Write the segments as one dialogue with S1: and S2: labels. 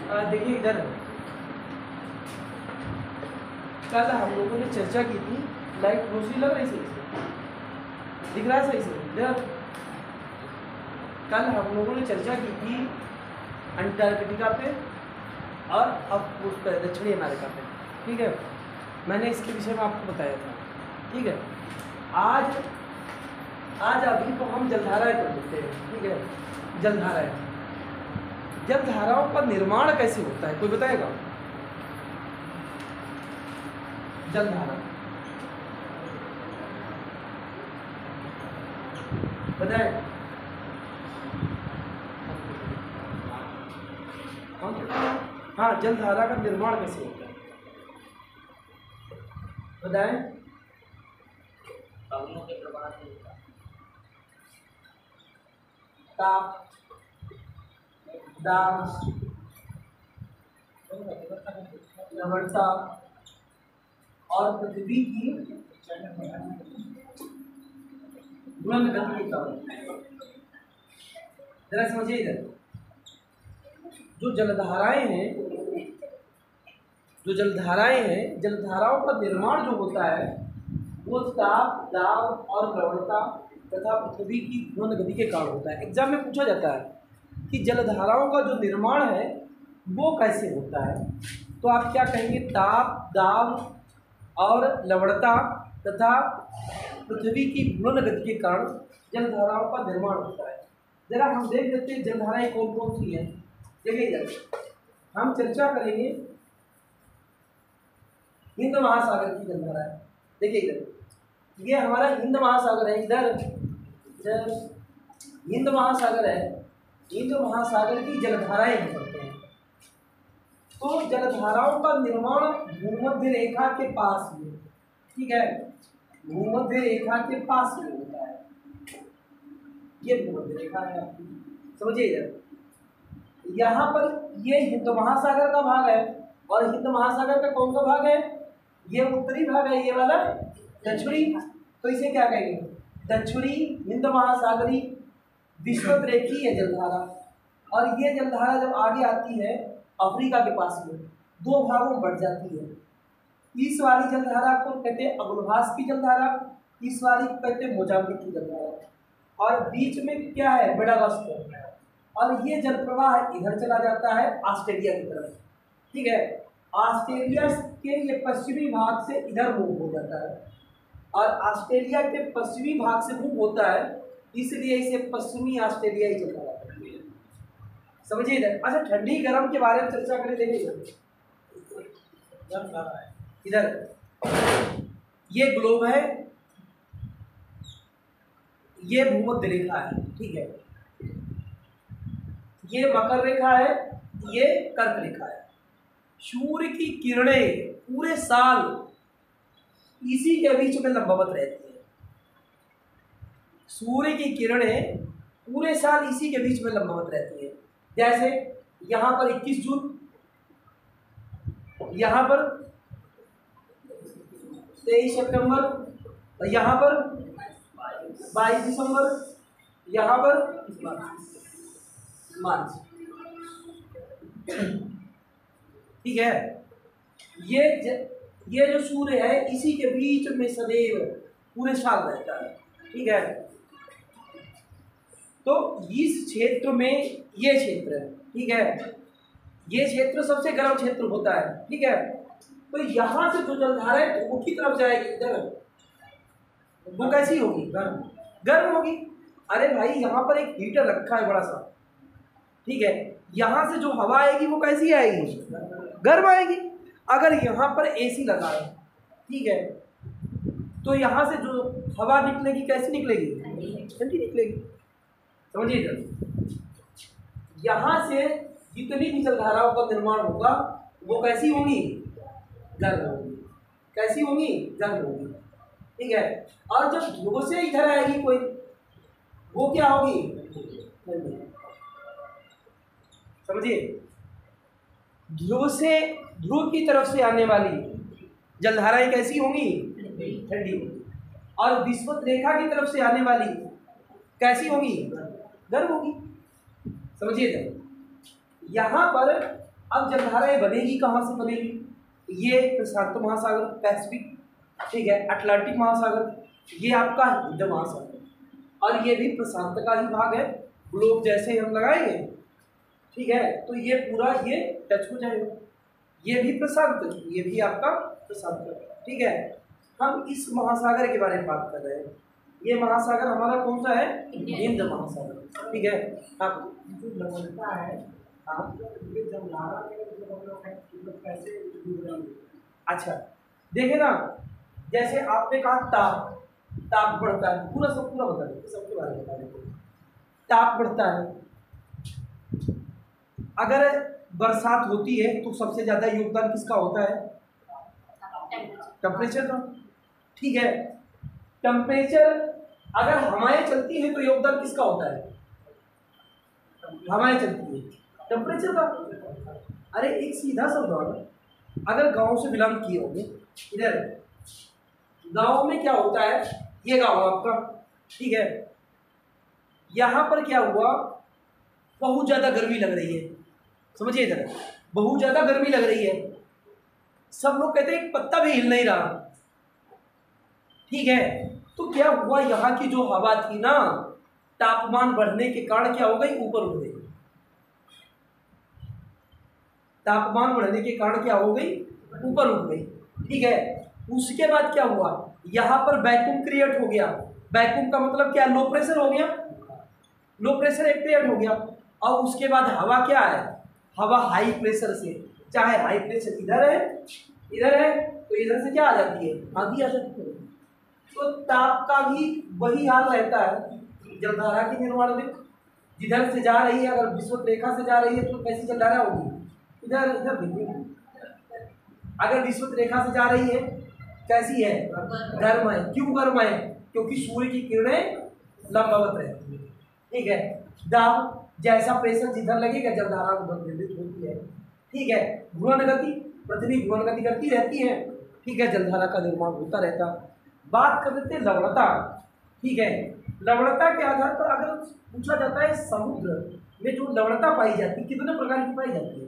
S1: देखिए इधर कल हम लोगों ने चर्चा की थी, लाइट रोशनी लग रही सही से, दिख रहा है सही से इधर। कल हम लोगों ने चर्चा की थी अंटार्कटिका पे और अब उस पर दक्षिणी अमेरिका पे, ठीक है। मैंने इसके विषय में आपको बताया था, ठीक है। आज अभी तो हम जलधाराएं कर लेते हैं, ठीक है। जलधाराएं, जलधाराओं का निर्माण कैसे होता है, कोई बताएगा? जलधारा बताए? हाँ, जलधारा का निर्माण कैसे होता है बताएं?
S2: पवनों के प्रवाह से होता है।
S1: ताप, दाब, लवणता और पृथ्वी की घूर्णन गति के कारण। जरा समझिए इधर, जो जलधाराएं हैं, जलधाराओं का निर्माण जो होता है वो ताप, दाब और लवणता तथा पृथ्वी की घूर्णन गति के कारण होता है। एग्जाम में पूछा जाता है कि जलधाराओं का जो निर्माण है वो कैसे होता है, तो आप क्या कहेंगे? ताप, दाब और लवणता तथा पृथ्वी की घूर्णन गति के कारण जलधाराओं का निर्माण होता है। जरा हम देख लेते हैं जलधाराएं कौन कौन सी हैं। देखिए इधर हम चर्चा करेंगे हिंद महासागर की जलधारा है। देखिए इधर ये हमारा हिंद महासागर है, इधर हिंद महासागर है। हिंद महासागर की जलधाराएं हो सकते हैं। तो जलधाराओं का निर्माण भूमध्य रेखा के पास में, ठीक है, भूमध्य रेखा के पास में होता है। ये भूमध्य रेखा है आपकी, समझिए इधर। यहाँ पर ये हिंद महासागर का भाग है और हिंद महासागर का कौन सा भाग है? ये उत्तरी भाग है, ये वाला दक्षिणी। तो इसे क्या कहेंगे? दक्षिणी हिंद महासागरी विषुवत रेखीय जलधारा। और ये जलधारा जब आगे आती है अफ्रीका के पास में, दो भागों में बढ़ जाती है। इस वाली जलधारा को कहते हैं अगुलभास की जलधारा, इस वाली को कहते हैं मोजाम्बिक की जलधारा। और बीच में क्या है? मेडागास्कर। और ये जल प्रवाह इधर चला जाता है ऑस्ट्रेलिया की तरफ, ठीक है। ऑस्ट्रेलिया के ये पश्चिमी भाग से इधर मूव हो जाता है और ऑस्ट्रेलिया के पश्चिमी भाग से मूव होता है, इसलिए इसे पश्चिमी ऑस्ट्रेलिया ही चलता है। समझिए इधर। अच्छा, ठंडी गर्म के बारे में चर्चा करें। देखिए इधर ये ग्लोब है, ये भूमध्य रेखा है, ठीक है। ये मकर रेखा है, ये कर्क रेखा है। सूर्य की किरणें पूरे साल इसी के बीच में लंबवत रहती है। सूर्य की किरणें पूरे साल इसी के बीच में लंबवत रहती है। जैसे यहाँ पर 21 जून, यहाँ पर 23 सितंबर, और यहाँ पर 22 दिसंबर, यहाँ पर मार्च, ठीक है। ये जो सूर्य है इसी के बीच में सदैव पूरे साल रहता है, ठीक है। तो इस क्षेत्र में ये क्षेत्र है, ठीक है। ये क्षेत्र सबसे गर्म क्षेत्र होता है, ठीक है। तो यहाँ से जो जलधारा है वो की तरफ जाएगी इधर, वो कैसी होगी? गर्म होगी। अरे भाई, यहाँ पर एक हीटर रखा है बड़ा सा, ठीक है। यहाँ से जो हवा आएगी वो कैसी आएगी? गर्म आएगी। अगर यहाँ पर एसी लगा है, ठीक है, तो यहाँ से जो हवा निकलेगी कैसी निकलेगी? ठंडी निकलेगी। समझिए इधर, यहाँ से जितनी भी जलधाराओं का निर्माण होगा वो कैसी होंगी? गर्म होगी। कैसी होंगी? गर्म होगी, ठीक है। और जब ध्रुव से इधर आएगी कोई, वो क्या होगी? ठंडी। समझिए, ध्रुव की तरफ से आने वाली जलधाराएं कैसी होंगी? ठंडी होगी। और विषुवत रेखा की तरफ से आने वाली कैसी होंगी? गर्म होगी। समझिए, यहाँ पर अब जलधाराएं बनेगी कहाँ से बनेगी? ये प्रशांत महासागर पैसिफिक, ठीक है, अटलांटिक महासागर, ये आपका हिंद महासागर, और ये भी प्रशांत का ही भाग है। ग्लोब जैसे हम लगाएंगे, ठीक है, तो ये पूरा ये टच हो जाएगा। ये भी प्रशांत, ये भी आपका प्रशांत, ठीक है। हम इस महासागर के बारे में बात कर रहे हैं। ये महासागर हमारा कौन सा है? हिंद महासागर, ठीक है। हाँ,
S2: जो लवणता है,
S1: हाँ,
S2: ये जलधारा के मतलब कैसे जुड़ रही है?
S1: अच्छा, देखे ना, जैसे आपने कहा ताप, ताप बढ़ता है, पूरा सब पूरा बता देते, सबके बारे में बता देते। ताप बढ़ता है, अगर बरसात होती है तो सबसे ज्यादा योगदान किसका होता है? टेम्परेचर का, ठीक है। टेम्परेचर अगर हवाएं चलती है तो योगदान किसका होता है? हवाएं चलती है, टेम्परेचर का। अरे एक सीधा सा उदाहरण, अगर गांव से बिलोंग किए होंगे, इधर गांव में क्या होता है, ये गांव आपका, ठीक है, यहाँ पर क्या हुआ, बहुत ज़्यादा गर्मी लग रही है, समझिए इधर बहुत ज़्यादा गर्मी लग रही है, सब लोग कहते हैं एक पत्ता भी हिल नहीं रहा, ठीक है। तो क्या हुआ, यहाँ की जो हवा थी ना, तापमान बढ़ने के कारण क्या हो गई, ऊपर उठ गई। तापमान बढ़ने के कारण क्या हो गई, ऊपर उठ गई, ठीक है। उसके बाद क्या हुआ, यहाँ पर वैक्यूम क्रिएट हो गया। वैक्यूम का मतलब क्या, लो प्रेशर हो गया, लो प्रेशर एक क्रिएट हो गया। और उसके बाद हवा क्या है, हवा हाई प्रेशर से, चाहे हाई प्रेशर इधर है, इधर है, तो इधर से क्या आ जाती है, आंधी आ जाती है। तो ताप का भी वही हाल रहता है जलधारा के निर्माण में। जिधर से जा रही है, अगर विषुवत रेखा से जा रही है तो कैसी जलधारा होगी, इधर इधर देखिए, अगर विषुवत रेखा से जा रही है कैसी है, गर्म है। क्यों गर्म है, क्योंकि सूर्य की किरणें लंबवत रहती है, ठीक है। दाब जैसा प्रेशर जिधर लगेगा जलधारा उधर निर्मित होती है, ठीक है। घूर्णन गति, पृथ्वी घूर्णन गति करती रहती है, ठीक है, जलधारा का निर्माण होता रहता। बात कर लेते हैं लवणता, ठीक है। लवणता के आधार पर अगर पूछा जाता है समुद्र में जो लवणता पाई जाती है कितने प्रकार की पाई जाती है,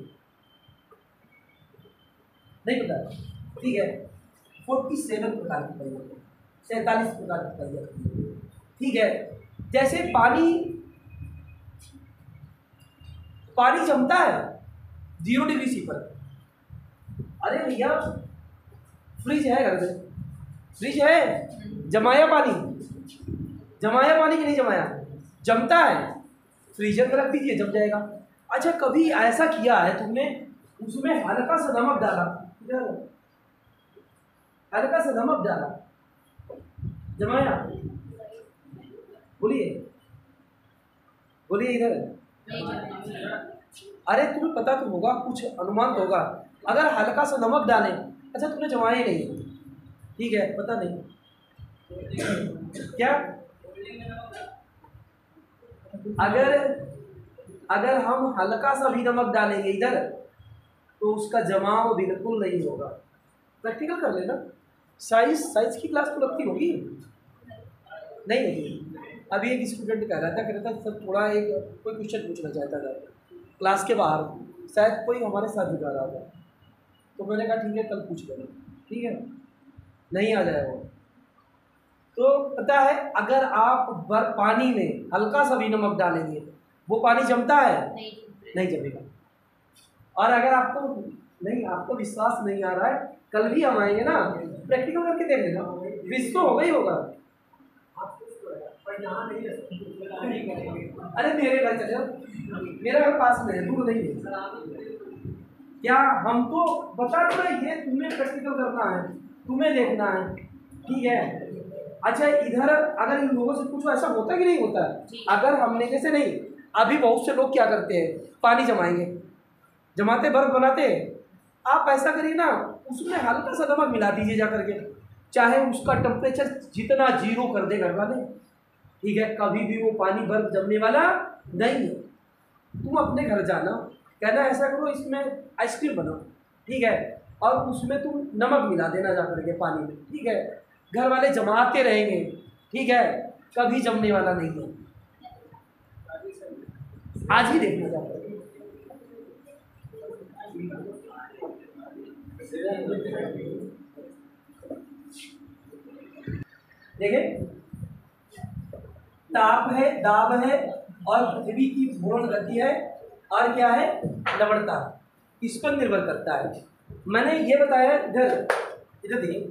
S1: नहीं पता, ठीक है, 47 प्रकार की पाई जाती है, 47 प्रकार की पाई जाती है, ठीक है। जैसे पानी, पानी जमता है 0 डिग्री सी पर। अरे भैया फ्रिज है घर में, फ्रिज है, जमाया पानी, जमाया पानी कि नहीं जमाया, जमता है, फ्रीजर में रख दीजिए जम जाएगा। अच्छा कभी ऐसा किया है तुमने, उसमें हल्का सा नमक डाला, हल्का सा नमक डाला, जमाया, बोलिए बोलिए इधर। अरे तुम्हें पता तो होगा, कुछ अनुमान तो होगा, अगर हल्का सा नमक डालें, अच्छा तुमने जमाया नहीं, ठीक है, पता नहीं क्या, अगर हम हल्का सा भी नमक डालेंगे इधर तो उसका जमाव बिल्कुल नहीं होगा। प्रैक्टिकल कर लेना, साइंस की क्लास तो लगती होगी, नहीं होगी। अभी एक स्टूडेंट कह रहा था सर थोड़ा एक कोई क्वेश्चन पूछना चाहता था क्लास के बाहर, शायद कोई हमारे साथ जुड़ा रहा था, तो मैंने कहा ठीक है कल पूछ लेना, ठीक है, नहीं आ जाएगा। तो पता है अगर आप पानी में हल्का सा भी नमक डालेंगे वो पानी जमता है, नहीं जमेगा। और अगर आपको विश्वास नहीं आ रहा है, कल भी हम आएंगे ना, प्रैक्टिकल करके देख लेना, विश्व तो होगा ही होगा। अरे मेरे घर चले जाओ, मेरा घर पास में है, दूर नहीं है। क्या हम तो बता रहे हैं, ये तुम्हें प्रैक्टिकल करना है, तुम्हें देखना है, ठीक है। अच्छा इधर अगर इन लोगों से पूछो ऐसा होता कि नहीं होता, अगर हमने जैसे नहीं, अभी बहुत से लोग क्या करते हैं, पानी जमाएंगे, जमाते बर्फ बनाते, आप ऐसा करिए ना, उसमें हल्का सा नमक मिला दीजिए जा करके, चाहे उसका टेम्परेचर जितना 0 कर दे घर वाले, ठीक है, कभी भी वो पानी बर्फ जमने वाला नहीं है। तुम अपने घर जाना, कहना ऐसा करो इसमें आइसक्रीम बनाओ, ठीक है, और उसमें तुम नमक मिला देना जा करके पानी में, ठीक है, घर वाले जमाते रहेंगे, ठीक है, कभी जमने वाला नहीं है। आज ही देखना जा करके, देखें, ताप है, दाब है, और पृथ्वी की घूर्णन गति है, और क्या है, लवणता, इस पर निर्भर करता है। मैंने ये बताया, इधर इधर देखिए,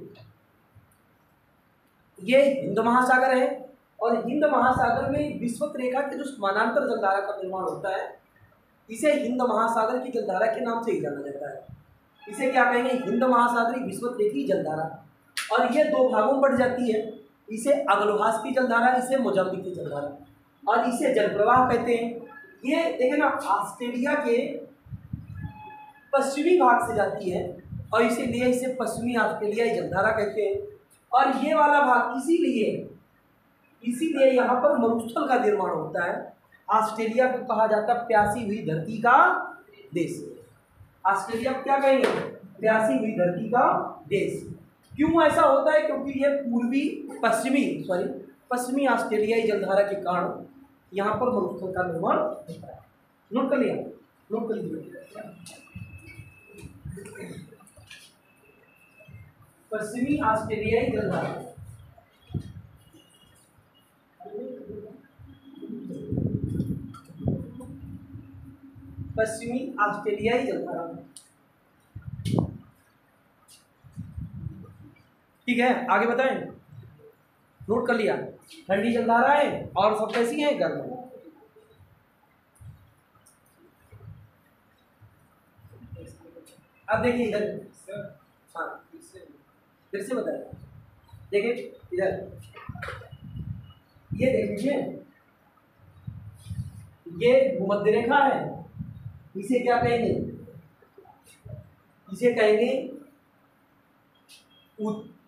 S1: ये हिंद महासागर है, और हिंद महासागर में विषुवत रेखा के जो समानांतर जलधारा का निर्माण होता है, इसे हिंद महासागर की जलधारा के नाम से ही जाना जाता है। इसे क्या कहेंगे, हिंद महासागरीय विषुवत रेखीय जलधारा। और ये दो भागों में बढ़ जाती है, इसे अग्लभास की जलधारा, इसे मोजाम्बिक की जलधारा, और इसे जलप्रवाह कहते हैं। ये देखें ना, ऑस्ट्रेलिया के पश्चिमी भाग से जाती है, और इसीलिए इसे पश्चिमी ऑस्ट्रेलियाई जलधारा कहते हैं। और ये वाला भाग इसीलिए यहाँ पर मरुस्थल का निर्माण होता है। ऑस्ट्रेलिया को कहा जाता है प्यासी हुई धरती का देश। ऑस्ट्रेलिया को क्या कहेंगे, प्यासी हुई धरती का देश। क्यों ऐसा होता है, क्योंकि ये पश्चिमी ऑस्ट्रेलियाई जलधारा के कारण यहाँ पर मरुस्थल का निर्माण होता है। नोट कर लिया, नोट कर लीजिए। पश्चिमी ऑस्ट्रेलियाई जलधारा, पश्चिमी ऑस्ट्रेलियाई जलधारा, ठीक है। आगे बताएं, नोट कर लिया। ठंडी जलधारा है, और सब कैसी है, गर्म है। अब देखिए इधर, हाँ फिर से बताएं। देखिए इधर, ये देख लीजिए, ये भूमध्य रेखा है, इसे क्या कहेंगे, इसे कहेंगे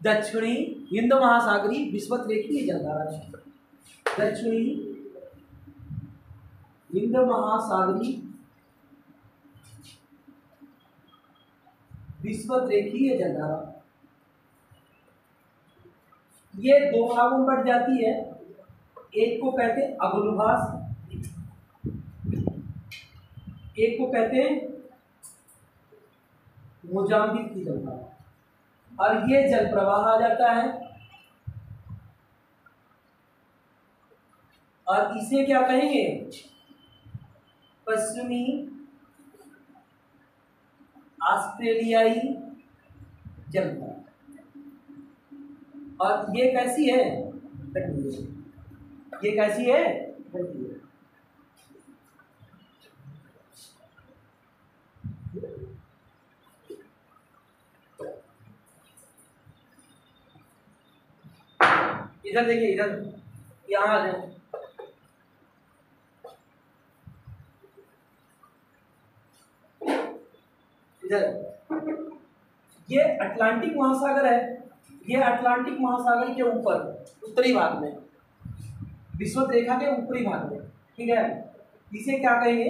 S1: दक्षिणी हिंद महासागरीय विषुवत रेखीय जलधारा। दक्षिणी हिंद महासागरीय विषुवत रेखीय जलधारा। ये दो भागों में बढ़ जाती है, एक को कहते हैं अग्लभास, एक को कहते हैं मोजाम्बिक की जलधारा। और ये जल प्रवाह आ जाता है, और इसे क्या कहेंगे, पश्चिमी ऑस्ट्रेलियाई जलधारा। और ये कैसी है, ठंडी है। ये कैसी है, ठंडी है। इधर देखिए, इधर यहाँ आ जाए, इधर ये अटलांटिक महासागर है। ये अटलांटिक महासागर के ऊपर उत्तरी भाग में, विषुवत रेखा के ऊपरी भाग में, ठीक है, इसे क्या कहेंगे,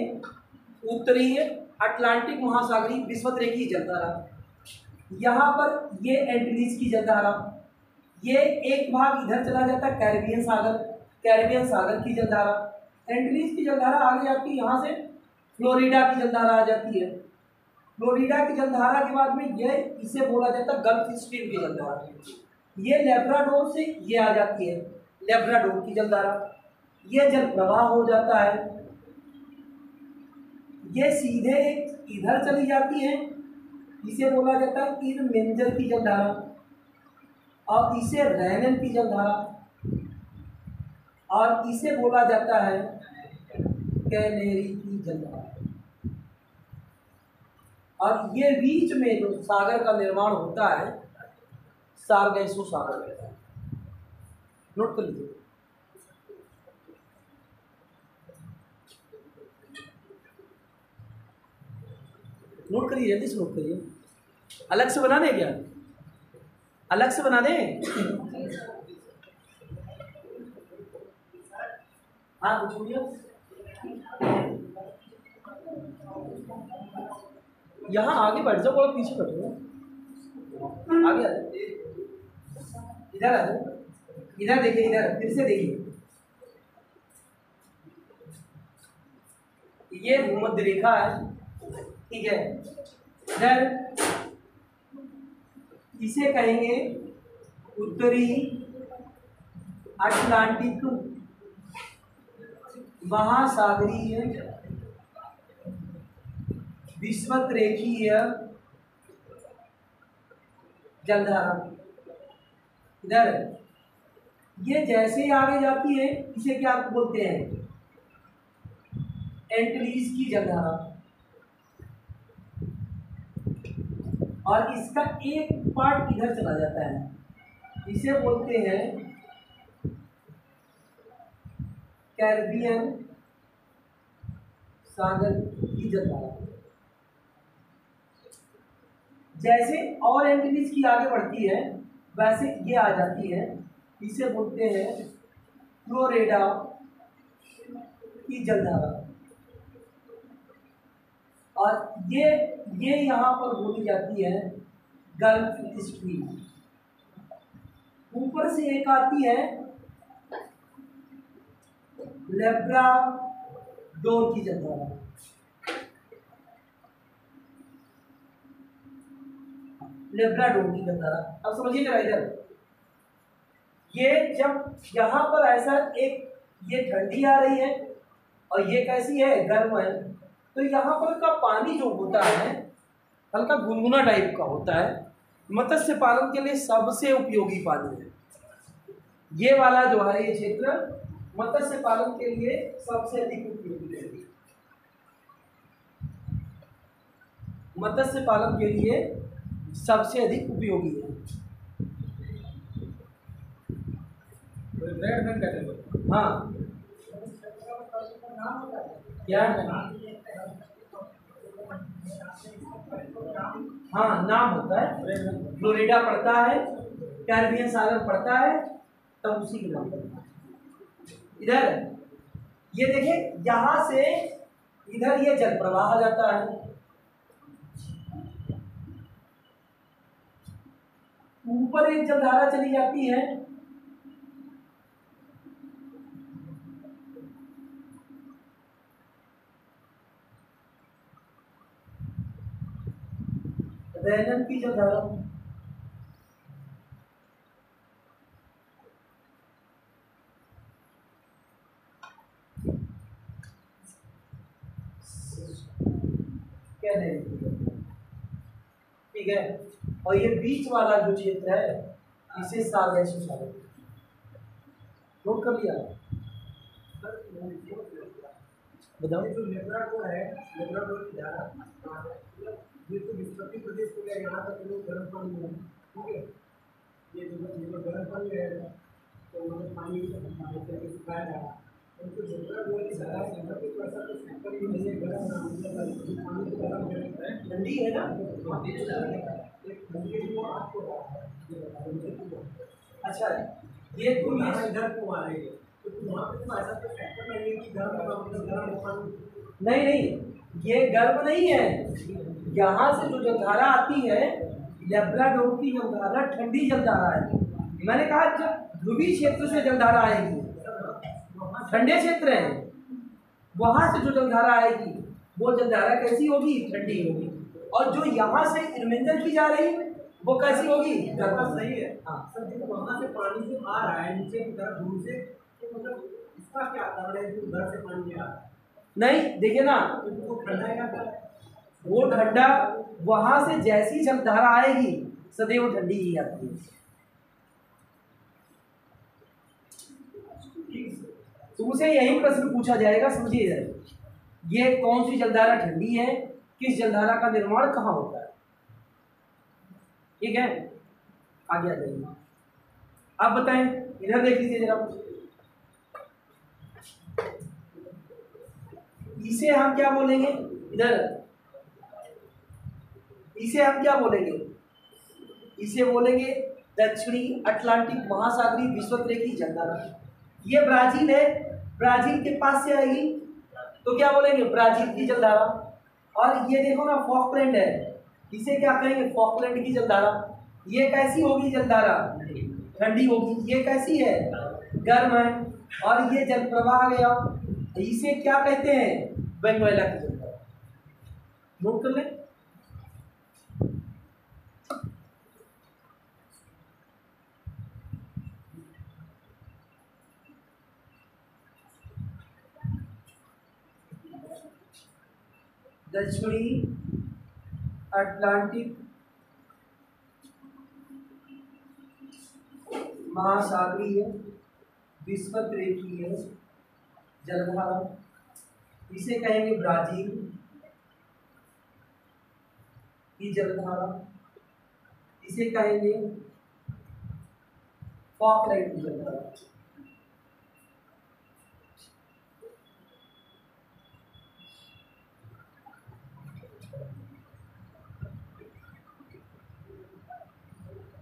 S1: उत्तरी अटलांटिक महासागरीय विषुवत रेखीय जलधारा। यहाँ पर ये एंटीलीज की जलधारा, ये एक भाग इधर चला जाता है कैरिबियन सागर की जलधारा। एंटीलीज की जलधारा आगे जाती है, यहाँ से फ्लोरिडा की जलधारा आ जाती है। फ्लोरिडा की जलधारा के बाद में ये इसे बोला जाता है गल्फ स्ट्रीम की जलधारा। ये लेब्राडोर से ये आ जाती है, लेब्राडोर की जलधारा। ये जल प्रवाह हो जाता है, ये सीधे इधर चली जाती है, इसे बोला जाता है इरमेंजर की जलधारा, और इसे रैनन की जलधारा, और इसे बोला जाता है कैनेरी की जलधारा। और ये बीच में जो सागर का निर्माण होता है, सारगैसो सागर कहता है। नोट कर लीजिए। नोट करिए, जल्दी से नोट करिए। अलग से बना दें क्या, अलग से बना दें? हाँ कुछ बोलिए। यहाँ आगे बैठ जाओ, थोड़ा पीछे बैठो, आगे आ जाओ, इधर आ जाओ, इधर देखिए, इधर फिर से देखिए। ये भूमध्य रेखा है, ठीक है, इधर इसे कहेंगे उत्तरी अटलांटिक महासागरीय विषुवत-रेखीय जलधारा। इधर ये जैसे ही आगे जाती है इसे क्या बोलते हैं, एंटलीज की जलधारा, और इसका एक पार्ट इधर चला जाता है, इसे बोलते हैं कैरिबियन सागर की जलधारा। जैसे और एंटिटीज की आगे बढ़ती है वैसे ये आ जाती है, इसे बोलते हैं फ्लोरिडा की जलधारा। और ये यहाँ पर बोली जाती है गल्फ स्ट्रीम। ऊपर से एक आती है लेब्राडोर की जलधारा। लेब्राडोर की जलधारा, अब समझिए जरा इधर, ये जब यहाँ पर ऐसा एक ये ठंडी आ रही है और ये कैसी है, गर्म है, तो यहाँ पर का पानी जो होता है हल्का गुनगुना टाइप का होता है, मत्स्य पालन के लिए सबसे उपयोगी पानी है। ये वाला जो है ये क्षेत्र मत्स्य पालन के लिए सबसे अधिक उपयोगी है। मत्स्य पालन के लिए सबसे अधिक उपयोगी है। हाँ क्या है, हाँ नाम होता है, फ्लोरिडा पड़ता है, कैरिबियन सागर पड़ता है, तब उसी के नाम पड़ता है। इधर ये देखिए यहां से इधर ये जल प्रवाह आ जाता है, ऊपर एक जलधारा चली जाती है, रैनन की जलधारा, ठीक है। और ये बीच वाला जो क्षेत्र है इसे सागर सागर नोट कर लिया, बताओ।
S2: जो लेब्राडोर है, लेब्राडोर की धारा ये तो विस्फोटी प्रदेश को गया, यहाँ तक लोग गर्म पानी है, ठीक है। ये जो गर्म पानी रहेगा तो उन्होंने पानी सुखाया जाएगा, उनको लेब्राडोर की धारा से तो ऐसा कुछ फैक्टर ही नहीं है, गर्म ना मतलब पानी तो गर्म है,
S1: ठंडी है ना,
S2: एक ठंडी वो आपको
S1: अच्छा ये
S2: तो यहाँ इधर को आ रही है, तो वहाँ पे तो ऐसा कुछ फैक्टर नहीं है कि गर्म का मतलब गर्म पानी
S1: नहीं, ये गर्म नहीं है, यहाँ से जो जलधारा आती है लेब्राडोर की जलधारा ठंडी जलधारा है। मैंने कहा जब ध्रुवीय क्षेत्र से जलधारा आएगी, ठंडे क्षेत्र है, वहां से जो जलधारा आएगी वो जलधारा कैसी होगी, ठंडी होगी। और जो यहाँ से इनमेंजर की जा रही वो कैसी होगी, गर्म।
S2: सही है। हाँ सर, देखो वहाँ से पानी जो आ रहा है नीचे की तरफ दूर से, तो मतलब इसका क्या कारण है कि उधर से पानी आ रहा है?
S1: नहीं देखिए ना,
S2: वो ठंडा है क्या?
S1: वो ठंडा वहां से जैसी जलधारा आएगी सदैव ठंडी ही आती है। तुमसे यही प्रश्न पूछा जाएगा, समझिए ये कौन सी जलधारा ठंडी है, किस जलधारा का निर्माण कहाँ होता है, ठीक है। आगे आ जाइए, आप बताएं, इधर देख लीजिए जरा, इसे हम क्या बोलेंगे, इधर इसे हम क्या बोलेंगे, इसे बोलेंगे दक्षिणी अटलांटिक महासागरीय विषुवत-रेखीय जलधारा। ये ब्राजील है, ब्राजील के पास से आएगी तो क्या बोलेंगे, ब्राजील की जलधारा। और ये देखो ना फॉकलैंड है, इसे क्या कहेंगे, फॉकलैंड की जलधारा। ये कैसी होगी जलधारा, ठंडी होगी। ये कैसी है, गर्म है। और ये जल प्रवाह गया, इसे क्या कहते हैं, वेनेजुएला की जलधारा। नोट कर लें, दक्षिणी अटलांटिक महासागरीय विषुवत रेखीय जलधारा, इसे कहेंगे ब्राजील की जलधारा, इसे कहेंगे फॉकलैंड की जलधारा।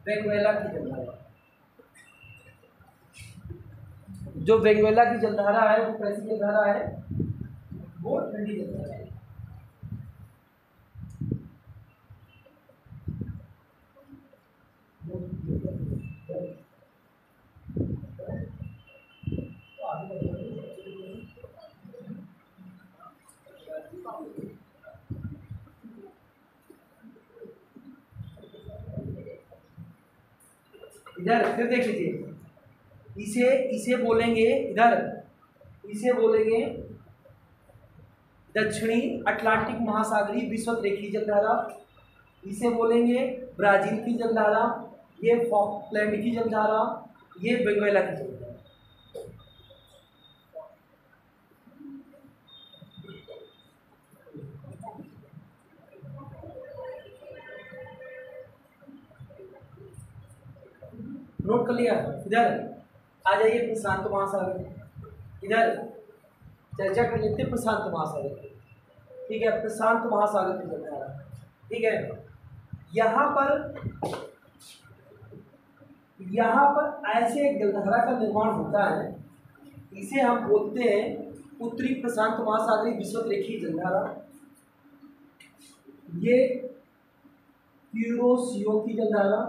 S1: वेनेजुएला की जलधारा, जो वेनेजुएला की जलधारा है वो कैसी जलधारा है? वो ठंडी जलधारा है। इधर फिर देख लीजिए, इसे बोलेंगे, इधर इसे बोलेंगे दक्षिणी अटलांटिक महासागरीय विषुवत रेखीय जलधारा, इसे बोलेंगे ब्राजील की जलधारा, ये फॉकलैंड की जलधारा, ये वेनेजुएला की जलधारा। नोट कर लिया? इधर आ जाइए प्रशांत महासागर, इधर चर्चा कर लेते हैं प्रशांत महासागर। ठीक है, प्रशांत महासागर की जलधारा। ठीक है, यहाँ पर ऐसे एक जलधारा का निर्माण होता है, इसे हम बोलते हैं उत्तरी प्रशांत महासागरीय विषुवत रेखीय जलधारा। ये क्यूरोसियो की जलधारा,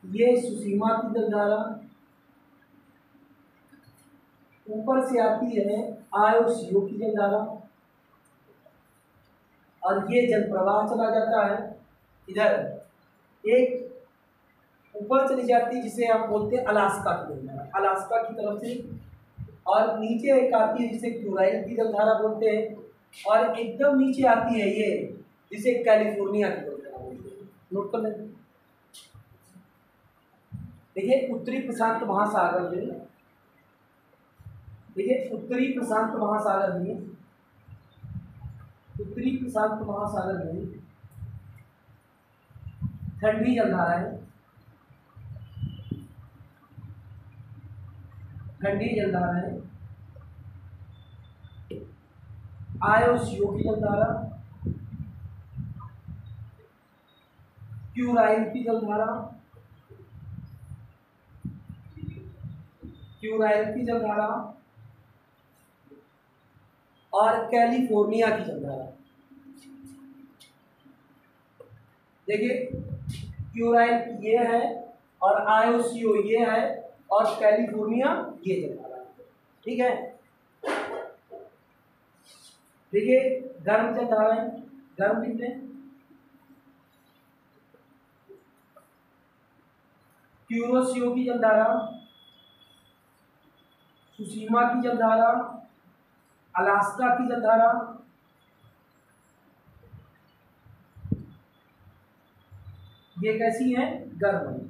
S1: ये सुसीमा की जलधारा, ऊपर से आती है आयोसियो की जलधारा, और ये जल प्रवाह चला जाता है इधर एक ऊपर चली जाती है जिसे हम बोलते हैं अलास्का की जलधारा, अलास्का की तरफ से, और नीचे एक आती है जिसे क्यूराइल की जलधारा बोलते हैं, और एकदम नीचे आती है ये जिसे कैलिफोर्निया की जलधारा बोलते हैं। नोट कर लें। देखिए उत्तरी प्रशांत महासागर में, देखिए उत्तरी प्रशांत महासागर में ठंडी जलधारा है, ठंडी जलधारा है, आयोसियो की जलधारा, क्यूराइल की जलधारा, और कैलिफोर्निया की जलधारा। देखिए क्यूराइल ये है, और आयोसियो ये है, और कैलिफोर्निया ये जलधारा है। ठीक है, देखिए गर्म जलधारा है, गर्म लिख लें, क्यूरोसियो की जलधारा, सुसीमा की जलधारा, अलास्का की जलधारा, ये कैसी है? गर्म है।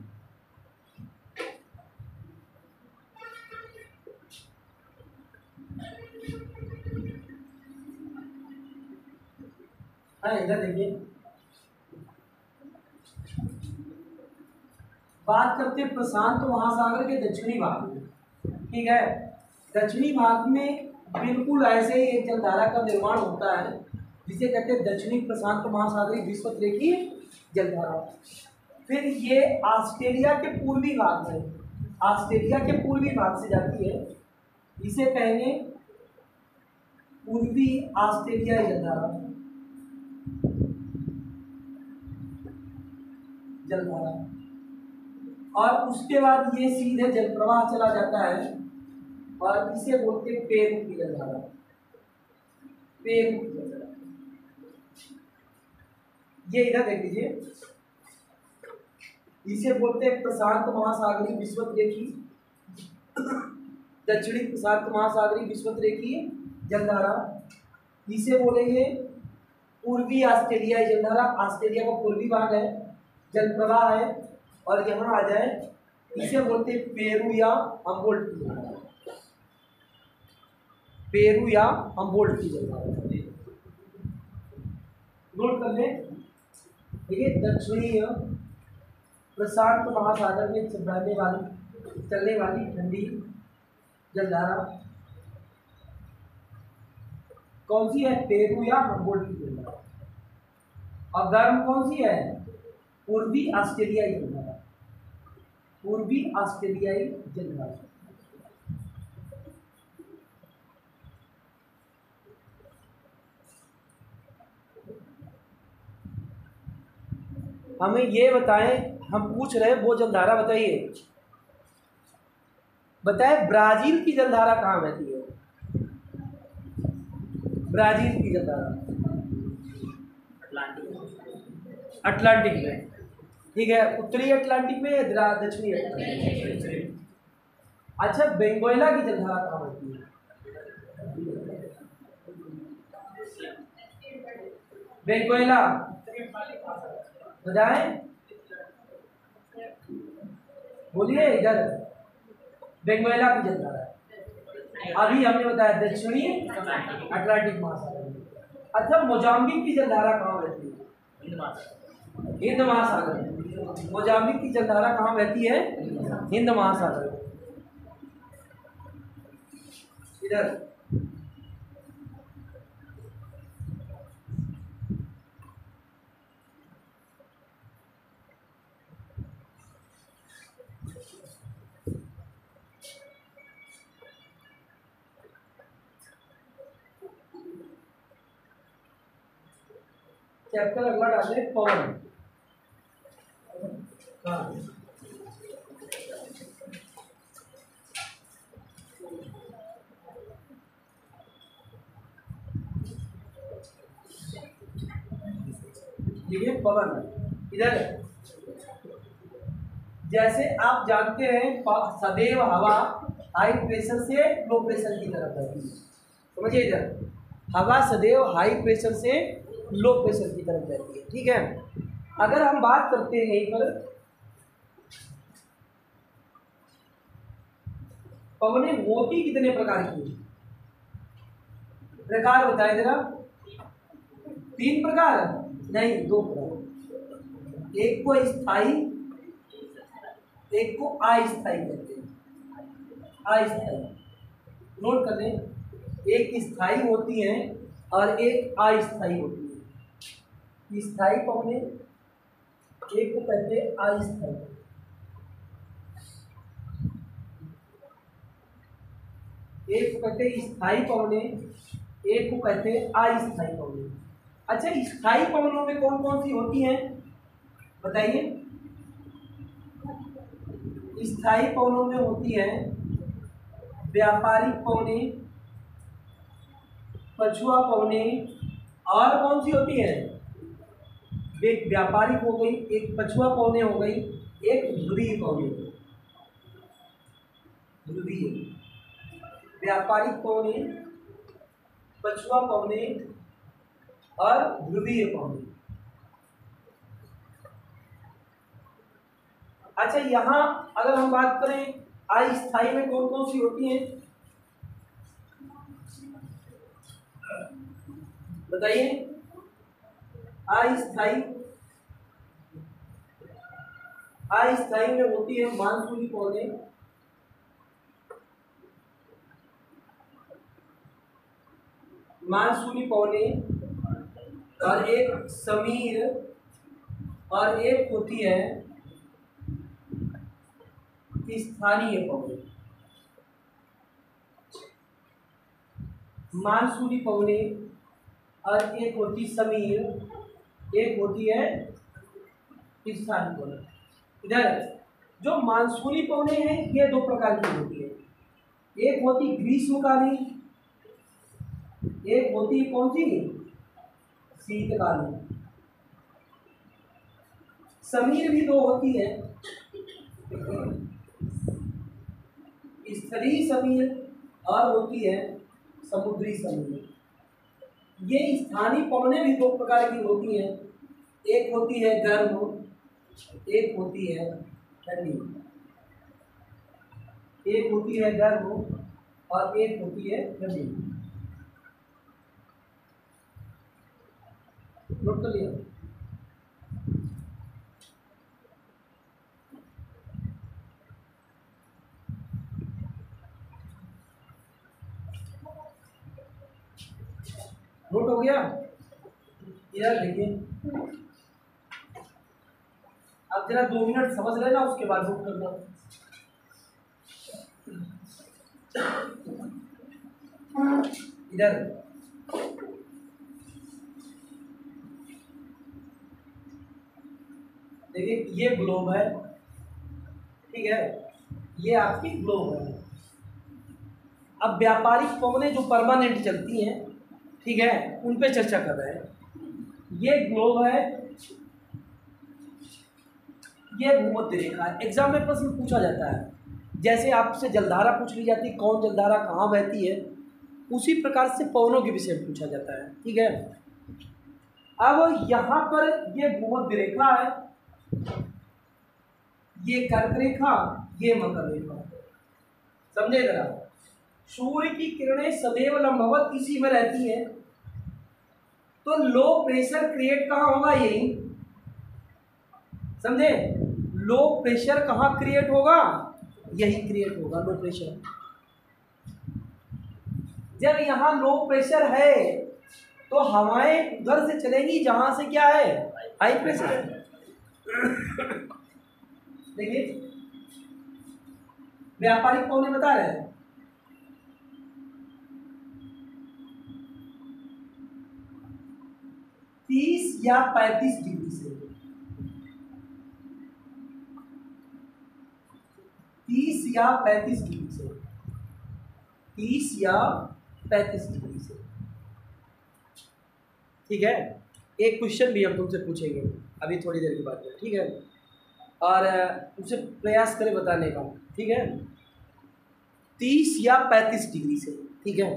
S1: इधर देखिए, बात करते हैं प्रशांत महासागर के दक्षिणी भाग में। ठीक है, दक्षिणी भाग में बिल्कुल ऐसे ही एक जलधारा का निर्माण होता है जिसे कहते हैं दक्षिणी प्रशांत महासागरीय विषुवत रेखीय जलधारा। फिर ये ऑस्ट्रेलिया के पूर्वी भाग में, ऑस्ट्रेलिया के पूर्वी भाग से जाती है, इसे कहेंगे पूर्वी ऑस्ट्रेलियाई जलधारा, और उसके बाद ये सीधे जल प्रवाह चला जाता है, और इसे बोलते हैं पेरू की जलधारा, पेरू की जलधारा। ये इधर देख लीजिए, इसे बोलते हैं प्रशांत महासागरीय विषुवत रेखीय, दक्षिणी प्रशांत महासागरीय विषुवत रेखीय जलधारा। इसे बोलेंगे पूर्वी ऑस्ट्रेलियाई जलधारा। ऑस्ट्रेलिया का पूर्वी भाग है, जल प्रवाह है, और यहाँ आ जाए इसे बोलते हैं पेरू या हम्बोल्ट की जलधारा। पेरू या हम्बोल्ट की जलधारा नोट कर लें। देखिए दक्षिणीय प्रशांत महासागर में चलने वाली ठंडी जलधारा कौन सी है? पेरू या हम्बोल्ट की जलधारा। और गर्म कौन सी है? पूर्वी ऑस्ट्रेलियाई जलधारा। पूर्वी ऑस्ट्रेलियाई जलधारा। हमें ये बताएं, हम पूछ रहे हैं वो जलधारा बताइए। बताए ब्राजील की जलधारा कहाँ बहती है? ब्राजील की जलधारा अटलांटिक में। ठीक है, उत्तरी अटलांटिक में या दक्षिणी अटलांटिक? अच्छा, वेनेजुएला की जलधारा कहाँ बहती है? वेनेजुएला बताएं, बोलिए इधर। वेनेजुएला की जलधारा अभी हमने बताया दक्षिणी अटलांटिक महासागर। अच्छा, मोजाम्बिक की जलधारा कहाँ बहती है? हिंद महासागर। मोजाम्बिक की जलधारा कहाँ बहती है? हिंद महासागर। इधर चैप्टर अगला डाले पवन। हाँ, देखिए पवन इधर। जैसे आप जानते हैं सदैव हवा हाई प्रेशर से लो प्रेशर की तरफ बहती है। समझिए इधर, हवा सदैव हाई प्रेशर से लो प्रेशर की तरफ बहती है। ठीक है, अगर हम बात करते हैं यहीं पर पवनें होती कितने प्रकार की? प्रकार बताए जरा। 3 प्रकार? नहीं, 2 प्रकार। एक को स्थायी, एक को अस्थायी कहते हैं। अस्थायी नोट कर लें, एक स्थायी होती है और एक अस्थायी होती है। स्थायी पवनें एक को कहते हैं अस्थायी, एक को कहते हैं स्थायी पवनें, एक को कहते हैं अस्थायी पवनें। अच्छा, स्थायी पवनों में कौन कौन सी होती हैं बताइए? स्थायी पवनों में होती है व्यापारिक पवनें, पछुआ पवनें, और कौन सी होती है? एक व्यापारिक हो गई, एक पछुआ पवनें हो गई, एक ध्रुवीय पवनें। ध्रुवीय, व्यापारिक पवनें, पछुआ पवनें और ध्रुवीय पवनें। अच्छा, यहाँ अगर हम बात करें अस्थायी में कौन कौन सी होती हैं बताइए? अस्थायी, अस्थायी में होती है मानसूनी पौधे, मानसूनी पौधे, और एक समीर, और एक होती है स्थानीय पौधे। मानसूनी पौधे और एक होती समीर, एक होती है स्थानीय पौधे। इधर जो मानसूनी पौधे हैं ये 2 प्रकार की होती है। एक होती ग्रीष्मकालीन, एक होती कौन सी? शीतकालीन। समीर भी 2 होती है, स्थलीय समीर और होती है समुद्री समीर। ये स्थानीय पवनें भी दो प्रकार की होती हैं, एक होती है गर्म, एक होती है ठंडी। एक होती है गर्म और एक होती है ठंडी। नोट कर लिया? नोट हो गया? इधर देखिए, अब जरा 2 मिनट समझ लेना, उसके बाद नोट करना। इधर देखिए, ये ग्लोब है, ठीक है, ये आपकी ग्लोब है। अब व्यापारिक पवनें जो परमानेंट चलती हैं, ठीक है, उन पे चर्चा कर रहे हैं। ये ग्लोब है, ये भूमध्य रेखा है। एग्जाम में प्रश्न पूछा जाता है, जैसे आपसे जलधारा पूछ ली जाती है, कौन जलधारा कहाँ बहती है, उसी प्रकार से पवनों के विषय में पूछा जाता है, ठीक है। अब यहाँ पर ये भूमध्य रेखा है, ये कर्क रेखा, ये मकर रेखा, समझे जरा। सूर्य की किरणें सदैव लंबवत इसी में रहती हैं, तो लो प्रेशर क्रिएट कहाँ होगा? यही, समझे। लो प्रेशर कहाँ क्रिएट होगा? यही क्रिएट होगा, लो प्रेशर। जब यहाँ लो प्रेशर है तो हवाएं उधर से चलेंगी जहां से क्या है? High pressure. देखिए, व्यापारिक पवनें बता रहे हैं, तीस या 35 डिग्री से, 30 या 35 डिग्री से, 30 या 35 डिग्री से, ठीक है। एक क्वेश्चन भी हम तुमसे पूछेंगे अभी थोड़ी देर के बाद में, ठीक है, और तुमसे प्रयास करें बताने का, ठीक है। 30 या 35 डिग्री से, ठीक है।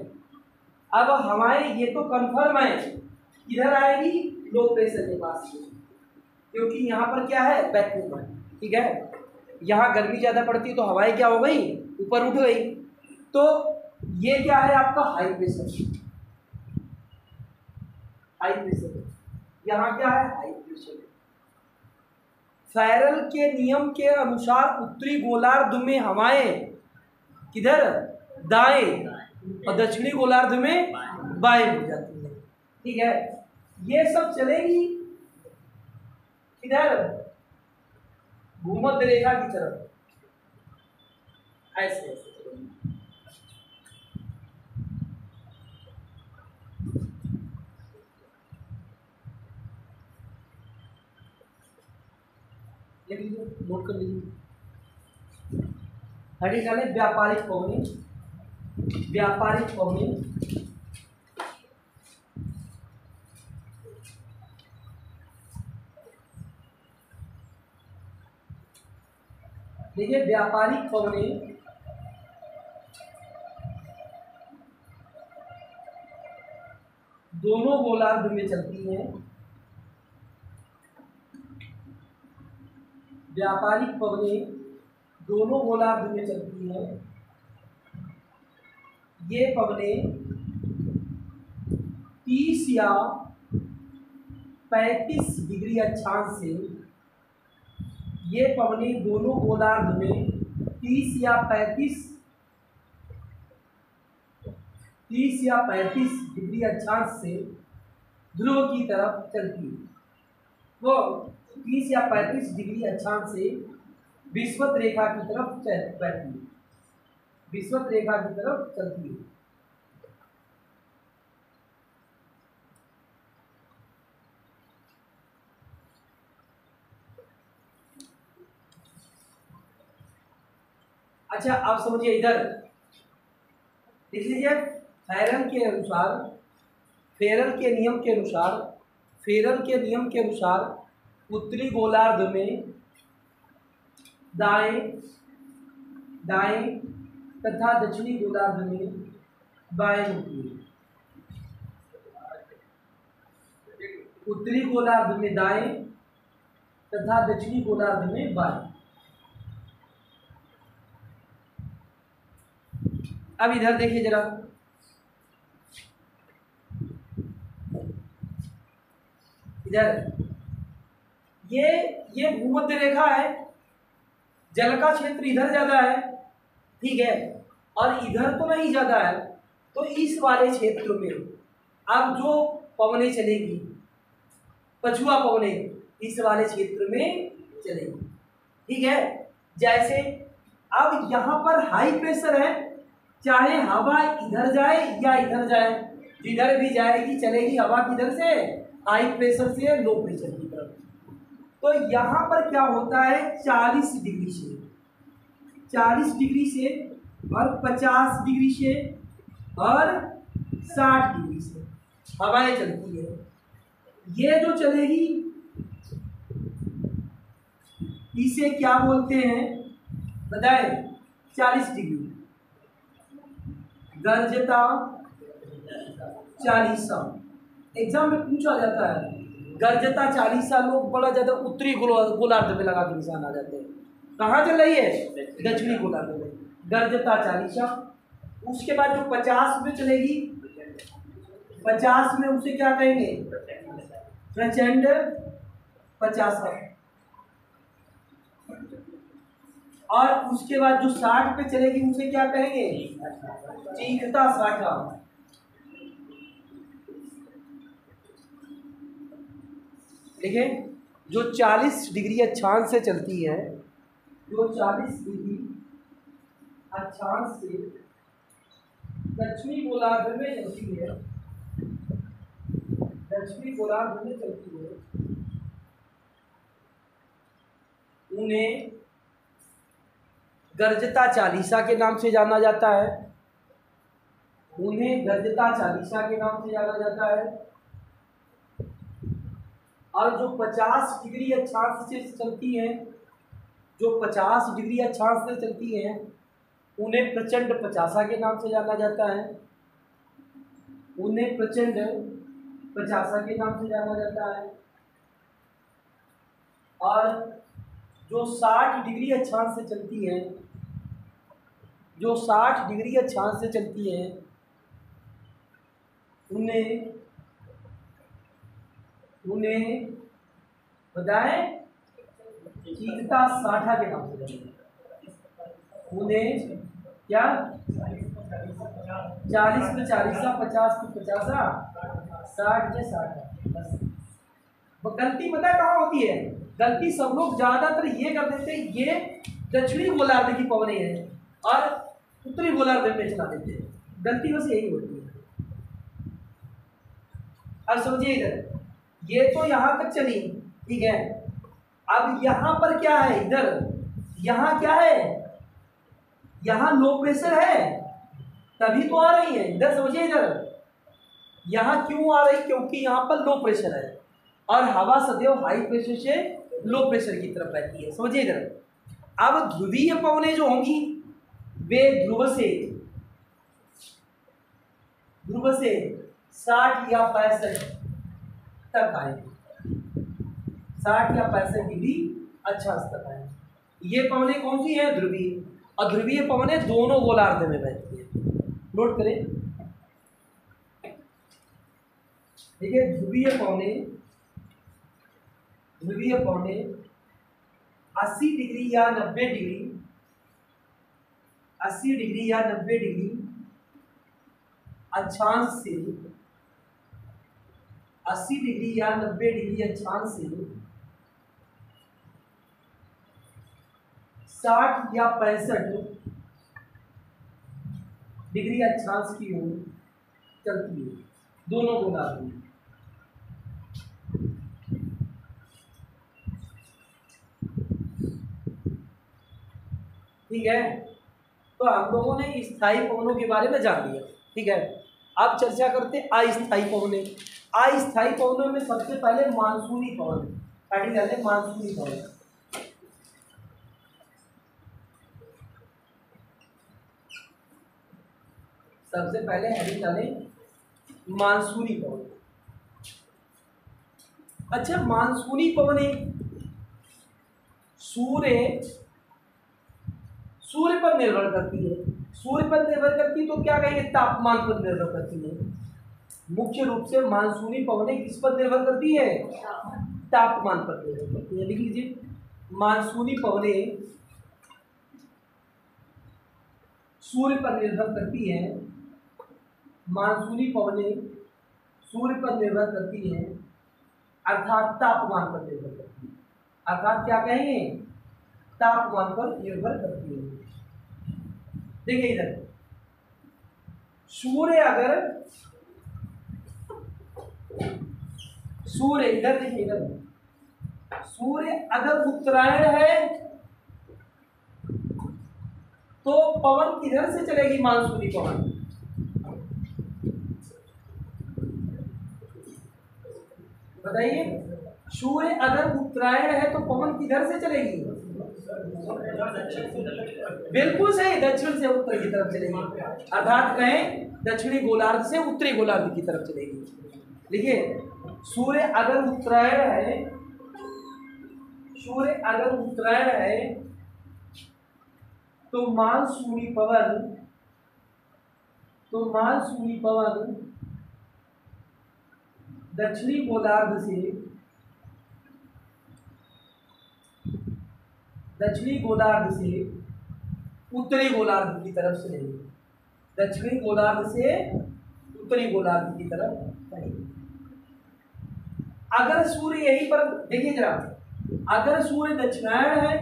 S1: अब हमारे ये तो कंफर्म है, इधर आएगी लो प्रेशर के पास से, क्योंकि यहाँ पर क्या है? वैक्यूम है, ठीक है। यहाँ गर्मी ज़्यादा पड़ती है तो हवाएं क्या हो गई? ऊपर उठ गई। तो ये क्या है आपका? High pressure, high pressure. यहाँ क्या है? High pressure. फैरल के नियम के अनुसार उत्तरी गोलार्ध में हवाएं किधर? दाएं, और दक्षिणी गोलार्ध में बाएं हो जाती है, ठीक है। ये सब चलेगी किधर? भूमध्य रेखा की तरफ, ऐसे ऐसे चलेगी। नोट कर लीजिए। हेडिंग डाले व्यापारिक पवनें, व्यापारिक पवनें देखिए, व्यापारिक पवनें दोनों गोलार्ध में चलती हैं। व्यापारिक पवनें दोनों गोलार्ध में चलती हैं। ये पवनें 30 या 35 डिग्री अक्षांश से, ये पवनें दोनों गोलार्ध में 30 या 35 डिग्री अक्षांश से ध्रुव की तरफ चलती है। वो 30 या 35 डिग्री अक्षांश से विषुवत रेखा की तरफ बैठती है, विषुवत रेखा की तरफ चलती है। अच्छा, आप समझिए, इधर लिख लीजिए। फेरल के अनुसार, फेरल के नियम के अनुसार, फेरल के नियम के अनुसार उत्तरी गोलार्ध में दाएं दाएं तथा दक्षिणी गोलार्ध में बाएं होती है। उत्तरी गोलार्ध में दाएं तथा दक्षिणी गोलार्ध में बाएं। अब इधर देखिए जरा, इधर ये भूमध्य रेखा है, जल का क्षेत्र इधर ज्यादा है, ठीक है, और इधर तो नहीं ज्यादा है। तो इस वाले क्षेत्र में अब जो पवनें चलेगी, पछुआ पवनें इस वाले क्षेत्र में चलेगी, ठीक है। जैसे अब यहाँ पर हाई प्रेशर है, चाहे हवा इधर जाए या इधर जाए, जिधर भी जाएगी चलेगी हवा किधर से, हाई प्रेशर से लो प्रेशर की तरफ। तो यहाँ पर क्या होता है, 40 डिग्री से, 40 डिग्री से और 50 डिग्री से और 60 डिग्री से हवाएं चलती है। ये जो चलेगी इसे क्या बोलते हैं बताए, 40 डिग्री, गर्जता 40। एग्जाम में पूछा जाता है गर्जता 40, लोग बड़ा ज्यादा उत्तरी गोलार्ध में लगा के निशान आ जाते हैं। कहाँ चल रही है, दक्षिणी गोलार्ध में, गर्जता 40। उसके बाद जो 50 में चलेगी, 50 में उसे क्या कहेंगे, प्रचंड 50। और उसके बाद जो 60 पे चलेगी उसे क्या कहेंगे, चीखता 60। देखिए जो 40 डिग्री अक्षांश से चलती है, जो 40 डिग्री अक्षांश से दक्षिणी गोलार्ध में चलती है, दक्षिणी गोलार्ध में चलती है, उन्हें गर्जता 40 के नाम से जाना जाता है, उन्हें गर्जता 40 के नाम से जाना जाता है। और जो 50 डिग्री अक्षांश से चलती हैं, जो 50 डिग्री अक्षांश से चलती हैं, उन्हें प्रचंड 50 के नाम से जाना जाता है, उन्हें प्रचंड 50 के नाम से जाना जाता है। और जो 60 डिग्री अक्षांश से चलती है, जो 60 डिग्री अक्षांश से चलती है, उन्हें बताएं चीखता 60 के नाम से जाना, उन्हें क्या 40 में 40, 50 में 50, 60 में 60। गलती पता कहाँ होती है, गलती सब लोग ज्यादातर ये कर देते हैं, ये दक्षिणी गोलार्ध की पवनें हैं और उत्तरी गोलार्ध में चला देते हैं, गलती बस यही होती है। अब समझिए इधर, ये तो यहाँ तक चली, ठीक है। अब यहाँ पर क्या है, इधर यहाँ क्या है, यहाँ लो प्रेशर है, तभी तो आ रही है। इधर समझिए, इधर यहाँ क्यों आ रही, क्योंकि यहाँ पर लो प्रेशर है और हवा सदैव हाई प्रेशर से लो प्रेशर की तरफ रहती है। समझिए इधर, अब ध्रुवीय पवनें जो होंगी वे ध्रुव से 60 या 65 तक आएंगे, 60 या 65 डिग्री अक्षांश तक आएंगे। ये पवनें कौन सी है, ध्रुवीय। और ध्रुवीय पवनें दोनों गोलार्ध में बहती है, नोट करें। देखिए ध्रुवीय पवनें 80 डिग्री या 90 डिग्री, 80 डिग्री या 90 डिग्री अक्षांश से, 80 डिग्री या 90 डिग्री अक्षांश से 60 या 65 डिग्री अक्षांश की ओर चलती है, दोनों गोलार्ध में। ठीक है, तो हम लोगों ने स्थायी पवनों के बारे में जान लिया, ठीक है। अब चर्चा करते हैं अस्थायी पवनें। अस्थायी पवनों में सबसे पहले मानसूनी पवन, स्टार्टिंग करते हैं मानसूनी पवन। सबसे पहले हेडिंग डालें मानसूनी पवन। अच्छा, मानसूनी पवनें सूर्य पर निर्भर करती है। सूर्य पर निर्भर करती है तो क्या कहेंगे, तापमान पर निर्भर करती है। मुख्य रूप से मानसूनी पवनें किस पर निर्भर करती है, तापमान पर निर्भर करती है। लिख लीजिए, मानसूनी पवनें सूर्य पर निर्भर करती है। मानसूनी पवनें सूर्य पर निर्भर करती है, अर्थात तापमान पर निर्भर करती है। अर्थात क्या कहेंगे, तापमान पर निर्भर करती है। देखिए इधर, सूर्य इधर देखिए, इधर सूर्य अगर उत्तरायण है तो पवन किधर से चलेगी, मानसूनी पवन। बताइए, सूर्य अगर उत्तरायण है तो पवन किधर से चलेगी, बिल्कुल सही, दक्षिण से उत्तर की तरफ चलेगी। अर्थात कहें दक्षिणी गोलार्ध से उत्तरी गोलार्ध की तरफ चलेगी। देखिए, सूर्य अगर उत्तरायण है तो मानसूनी पवन दक्षिणी गोलार्ध से उत्तरी गोलार्ध की तरफ चलेगी। दक्षिणी गोलार्ध से उत्तरी गोलार्ध की तरफ चलेगी। अगर सूर्य यहीं पर, देखिए जरा, अगर सूर्य दक्षिणायण है,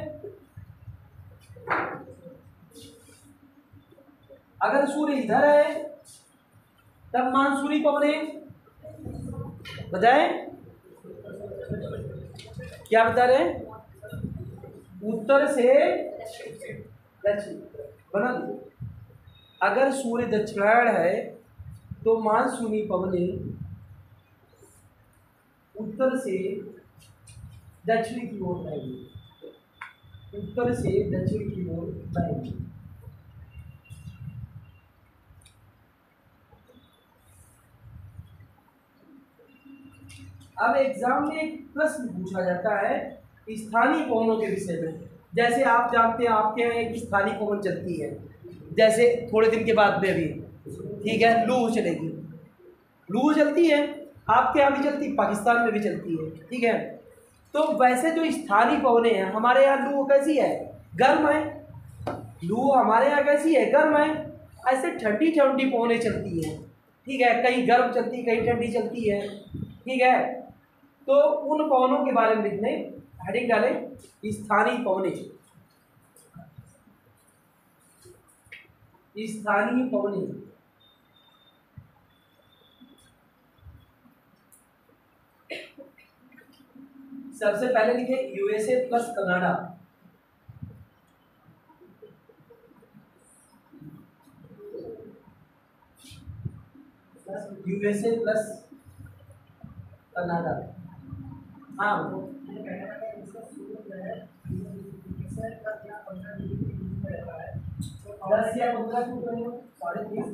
S1: अगर सूर्य इधर है तब मानसूनी पवनें, बताएं क्या बता रहे हैं, उत्तर से दक्षिण बना दो। अगर सूर्य दक्षिणायण है तो मानसूनी पवनें उत्तर से दक्षिण की ओर बहेंगी, उत्तर से दक्षिण की ओर बहेंगी। अब एग्जाम में एक प्रश्न पूछा जाता है स्थानीय पवनों के विषय में। जैसे आप जानते हैं आपके यहाँ एक स्थानीय पवन चलती है, जैसे थोड़े दिन के बाद में भी, ठीक है, लू चलेगी, लू चलती है, आपके यहाँ भी चलती, पाकिस्तान में भी चलती है, ठीक है। तो वैसे जो स्थानीय पवनें हैं, हमारे यहाँ लू कैसी है, गर्म है। लू हमारे यहाँ कैसी है, गर्म है। ऐसे ठंडी ठंडी पवनें चलती हैं, ठीक है, कहीं गर्म चलती है, कहीं ठंडी चलती है, ठीक है। तो उन पवनों के बारे में लिखने, हेडिंग डालें स्थानीय पवनें। स्थानीय पवनें, सबसे पहले लिखे USA plus Canada. USA plus Canada, हाँ दस या 15 साढ़े 30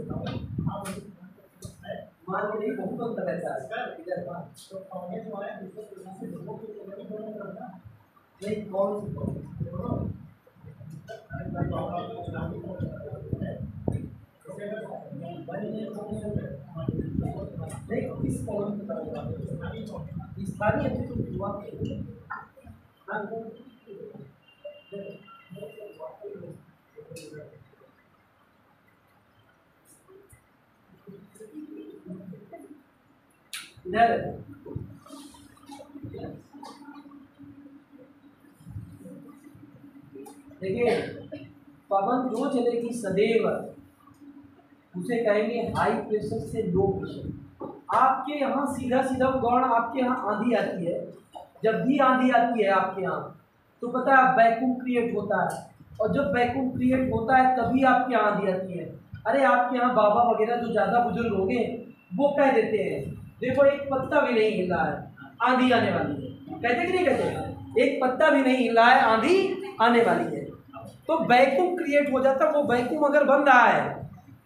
S1: मान के नहीं, बहुत अंतर रहता है इधर का। नहीं, कौन नहीं, किस कौन स्थानीय इधर देखिए, पवन जो चलेगी सदैव उसे कहेंगे हाई प्रेशर से लो प्रेशर। आपके यहाँ सीधा सीधा गौण, आपके यहाँ आंधी आती है, जब भी आंधी आती है आपके यहाँ तो पता है वैक्यूम क्रिएट होता है, और जब वैक्यूम क्रिएट होता है तभी आपके यहाँ आंधी आती है। अरे आपके यहाँ बाबा वगैरह जो ज़्यादा बुजुर्ग होंगे वो कह देते हैं, देखो एक पत्ता भी नहीं हिल रहा है, आंधी आने वाली है। कहते कि नहीं कहते, एक पत्ता भी नहीं हिल रहा है, आंधी आने वाली है। तो वैक्यूम क्रिएट हो जाता है, वो वैक्यूम अगर बन रहा है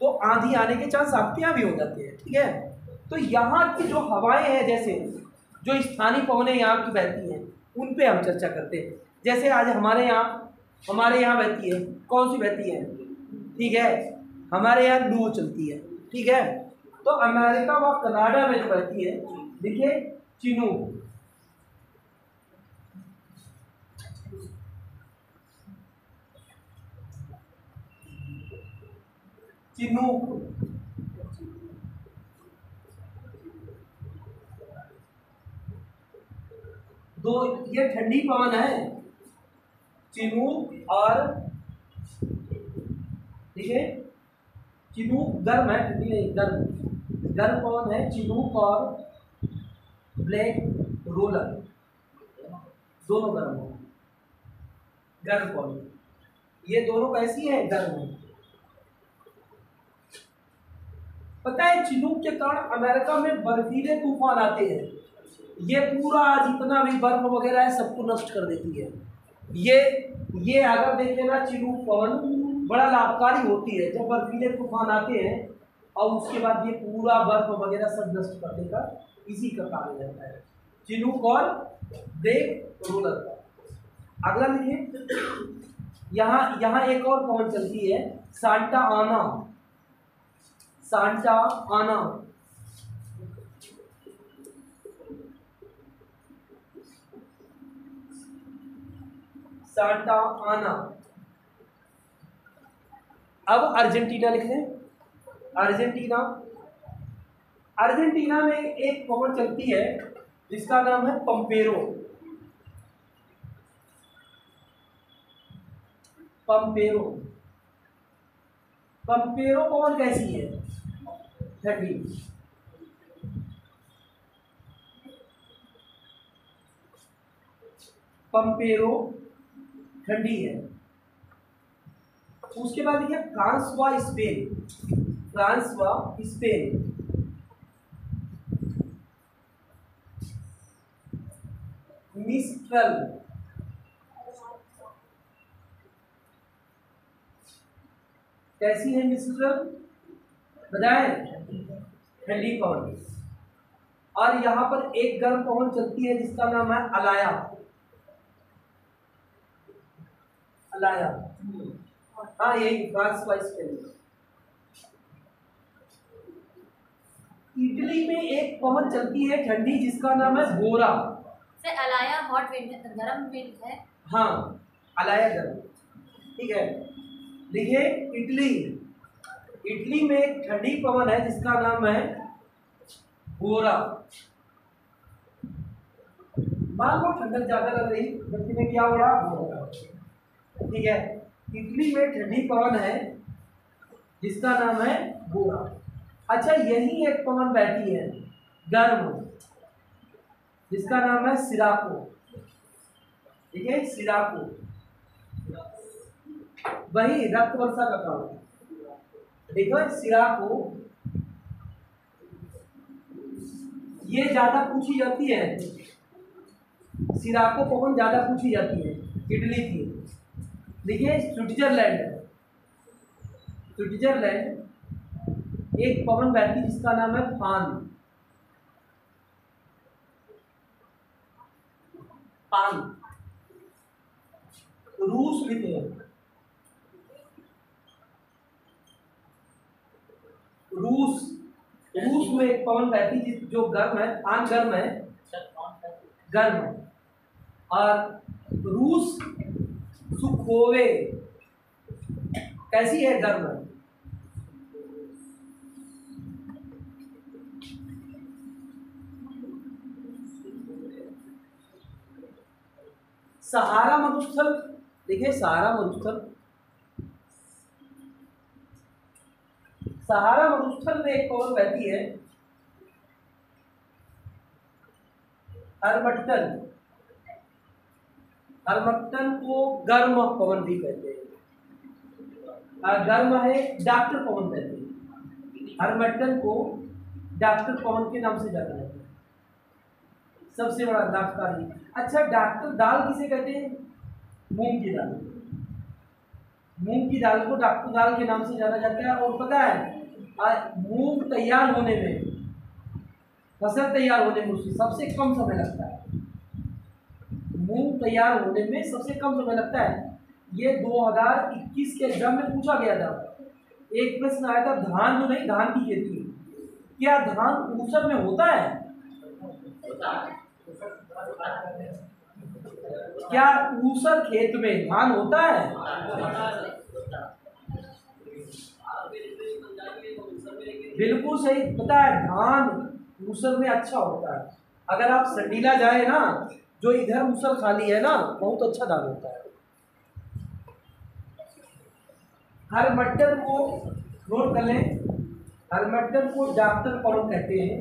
S1: तो आंधी आने के चांस आपके यहाँ भी हो जाते हैं, ठीक है। तो यहाँ की जो हवाएं हैं, जैसे जो स्थानीय पवनें यहाँ की बहती हैं उन पे हम चर्चा करते हैं। जैसे आज हमारे यहाँ बहती है, कौन सी बहती है, ठीक है, हमारे यहाँ लू चलती है, ठीक है। तो अमेरिका व कनाडा में जो बहती है, देखिए चिनूक, चिनूक, दो ये ठंडी पवन है, चिनूक और देखिए चिनूक गर्म है, ठंडी नहीं, गर्म पवन है। चिनूक और ब्लैक रोलर दोनों गर्म हो, गर्म पवन, ये दोनों कैसी है, गर्म है। पता है चिनूक के कारण अमेरिका में बर्फीले तूफान आते हैं, ये पूरा जितना भी बर्फ वगैरह है सबको नष्ट कर देती है। ये अगर देखें ना, चिनूक पवन बड़ा लाभकारी होती है। जब बर्फीले तूफान आते हैं और उसके बाद ये पूरा बर्फ वगैरह सब नष्ट कर देगा, इसी का कार्य रहता है चिनूक और ब्लैक रोलर का। अगला देखिए, यहाँ एक और पवन चलती है, सांता आना, सांता आना, सांता आना। अब अर्जेंटीना लिख लें, अर्जेंटीना में एक पवन चलती है जिसका नाम है पंपेरो, पंपेरो पवन कैसी है, ठंडी, पंपेरो ठंडी है। उसके बाद देखिए फ्रांस व स्पेन, मिस्ट्रल, कैसी है मिस्ट्रल, बताएं, ठंडी पवन। और यहाँ पर एक गर्म पवन चलती है जिसका नाम है अलाया, हाँ यही फ्रांस व स्पेन। इटली में एक पवन चलती है ठंडी जिसका नाम है बोरा।
S3: से अलाया हॉट विंड, गर्म विंड है।
S1: हाँ अलाया गर्म, ठीक है। देखिए इटली में एक ठंडी पवन है जिसका नाम है बोरा। मान लो ठंडक ज्यादा लग रही, व्यक्ति में क्या हो रहा, बोरा, ठीक है। इटली में ठंडी पवन है जिसका नाम है बोरा। अच्छा, यही एक पवन बहती है गर्म जिसका नाम है सिराको, ठीक है, सिराको, वही रक्त वर्षा का काम। देखो सिराको, ये ज्यादा पूछी जाती है, सिराको पवन ज्यादा पूछी जाती है इटली की। देखिए स्विट्जरलैंड एक पवन बहती जिसका नाम है फान, रूस लिखे, रूस में एक पवन बहती जो गर्म है, फान गर्म है। और रूस सुखोवे कैसी है, गर्म है। सहारा मरुस्थल, देखिए सहारा मरुस्थल में एक पवन बहती है हरमट्टन को गर्म पवन भी कहते हैं, गर्म है, डॉक्टर पवन कहते हैं। हरमट्टन को डॉक्टर पवन के नाम से जाना जाता है, सबसे बड़ा लाभकारी। अच्छा, डॉक्टर दाल किसे कहते हैं, मूंग की दाल को डॉक्टर दाल के नाम से जाना जाता है। और पता है मूंग तैयार होने में फसल तैयार होने में उसकी सबसे कम समय लगता है। मूंग तैयार होने में सबसे कम समय लगता है। ये 2021 के एग्जाम में पूछा गया था। एक प्रश्न आया था, धान तो नहीं, धान की खेती, क्या धान ऊसर में होता है? क्या ऊसर खेत में धान होता है? बिल्कुल सही, पता है, धान ऊसर में अच्छा होता है। अगर आप संडीला जाए ना, जो इधर ऊसर खाली है ना, बहुत अच्छा धान होता है। हर मटर को नोट कर लें, हर मटर को डॉक्टर कौन कहते हैं?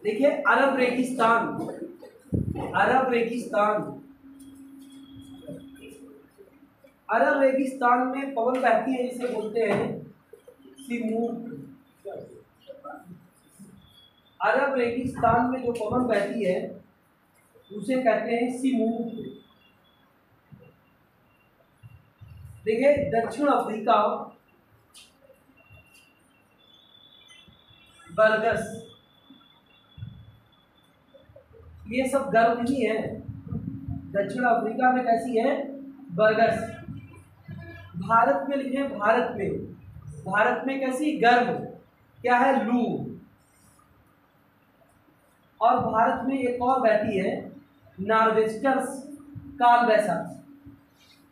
S1: देखिए, अरब रेगिस्तान, अरब रेगिस्तान, अरब रेगिस्तान में पवन बहती है, इसे बोलते हैं सिमूर। अरब रेगिस्तान में जो पवन बहती है उसे कहते हैं सिमूर। देखिए, दक्षिण अफ्रीका, बरगस, ये सब गर्म नहीं है। दक्षिण अफ्रीका में कैसी है? बरगस। भारत में लिखे, भारत में, भारत में कैसी? गर्म, क्या है? लू। और भारत में एक और बहती है, नॉर्वेस्टर्स, काल बैसाखी।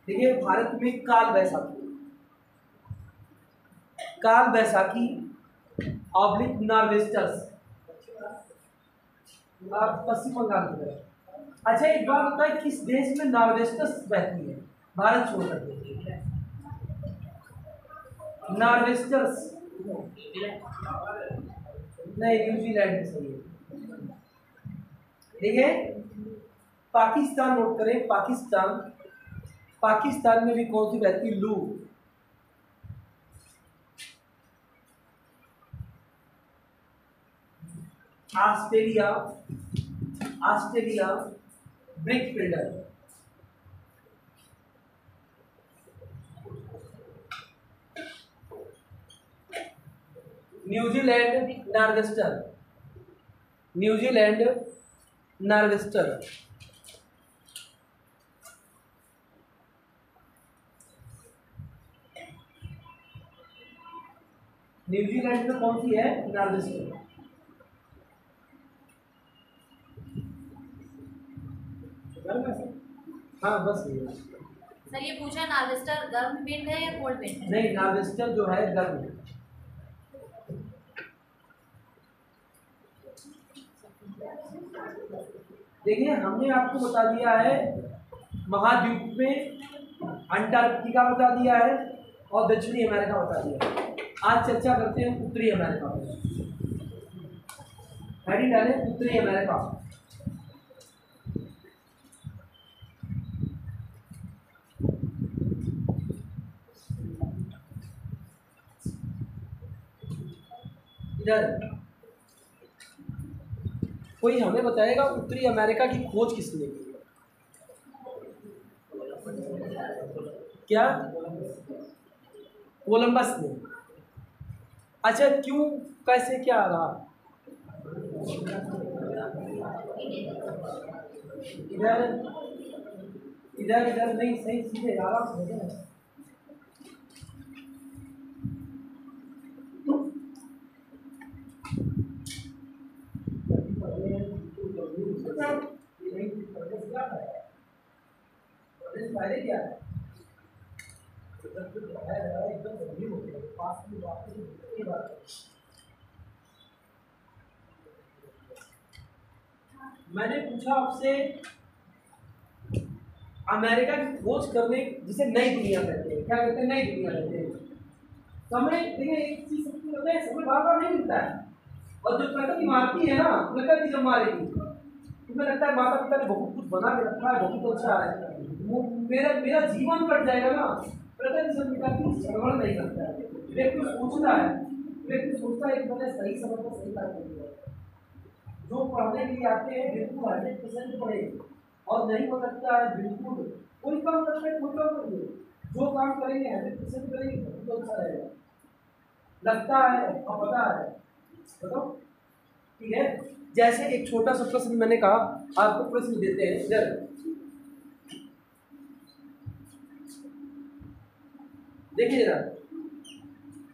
S1: देखिए, भारत में काल बैसाखी, काल बैसाखी ऑब्लिक नॉर्वेस्टर्स, पश्चिम बंगाल की तरफ। अच्छा, एक बात बताए, किस देश में नॉर्वेस्टर्स बहती है? भारत छोड़ करके। नॉर्वेस्टर्स नहीं, न्यूजीलैंड में सही है। देखिए, पाकिस्तान नोट करें, पाकिस्तान, पाकिस्तान में भी कौन सी बहती? लू। Australia, Australia brick fielder. New Zealand nor'wester, New Zealand nor'wester. New Zealand में कौन सी है? नॉर्वेस्टर। हाँ, बस ये
S3: सर ये पूछा, नॉर्वेस्टर गर्म विंड है या कोल्ड विंड है?
S1: नहीं, नॉर्वेस्टर जो है गर्म है। देखिए, हमने आपको बता दिया है महाद्वीप में, अंटार्कटिका बता दिया है और दक्षिणी अमेरिका बता दिया है। आज चर्चा करते हैं उत्तरी अमेरिका पर। हेडिंग डालें, उत्तरी अमेरिका। इधर कोई हमें बताएगा उत्तरी अमेरिका की खोज किसने की? क्या? कोलंबस ने। अच्छा, क्यों, कैसे, क्या रहा? इधर इधर इधर नहीं, सही, सीधे आराम से देखें। फायदे क्या है? एकदम गंभीर हो गया, पास में बात। मैंने पूछा आपसे, अमेरिका की खोज करने जिसे नई दुनिया कहते हैं, क्या कहते हैं? नई दुनिया कहते हैं। समय, देखिए, एक चीज सबको पता है, समय बार बार नहीं मिलता है। और जो प्रकृति मारती है ना, प्रकृति जब मारेगी, तुम्हें लगता है माता पिता ने बहुत कुछ बना के रखा है, बहुत अच्छा है, मेरा मेरा जीवन कट जाएगा ना, प्रकृति से पिता की श्रवण नहीं करता है। व्यक्ति सोचता है, व्यक्ति सोचता है कि मैंने सही समय पर सही कार्य किया। जो पढ़ने के लिए आते हैं बिल्कुल 100% पढ़े, और नहीं हो सकता है बिल्कुल कोई काम करते हैं, कोई काम करिए, जो काम करेंगे 100% करेंगे तो अच्छा रहेगा। लगता है और पता है, बताओ। ठीक है, जैसे एक छोटा सा प्रश्न मैंने कहा, आपको प्रश्न देते हैं इधर, देखिए जरा,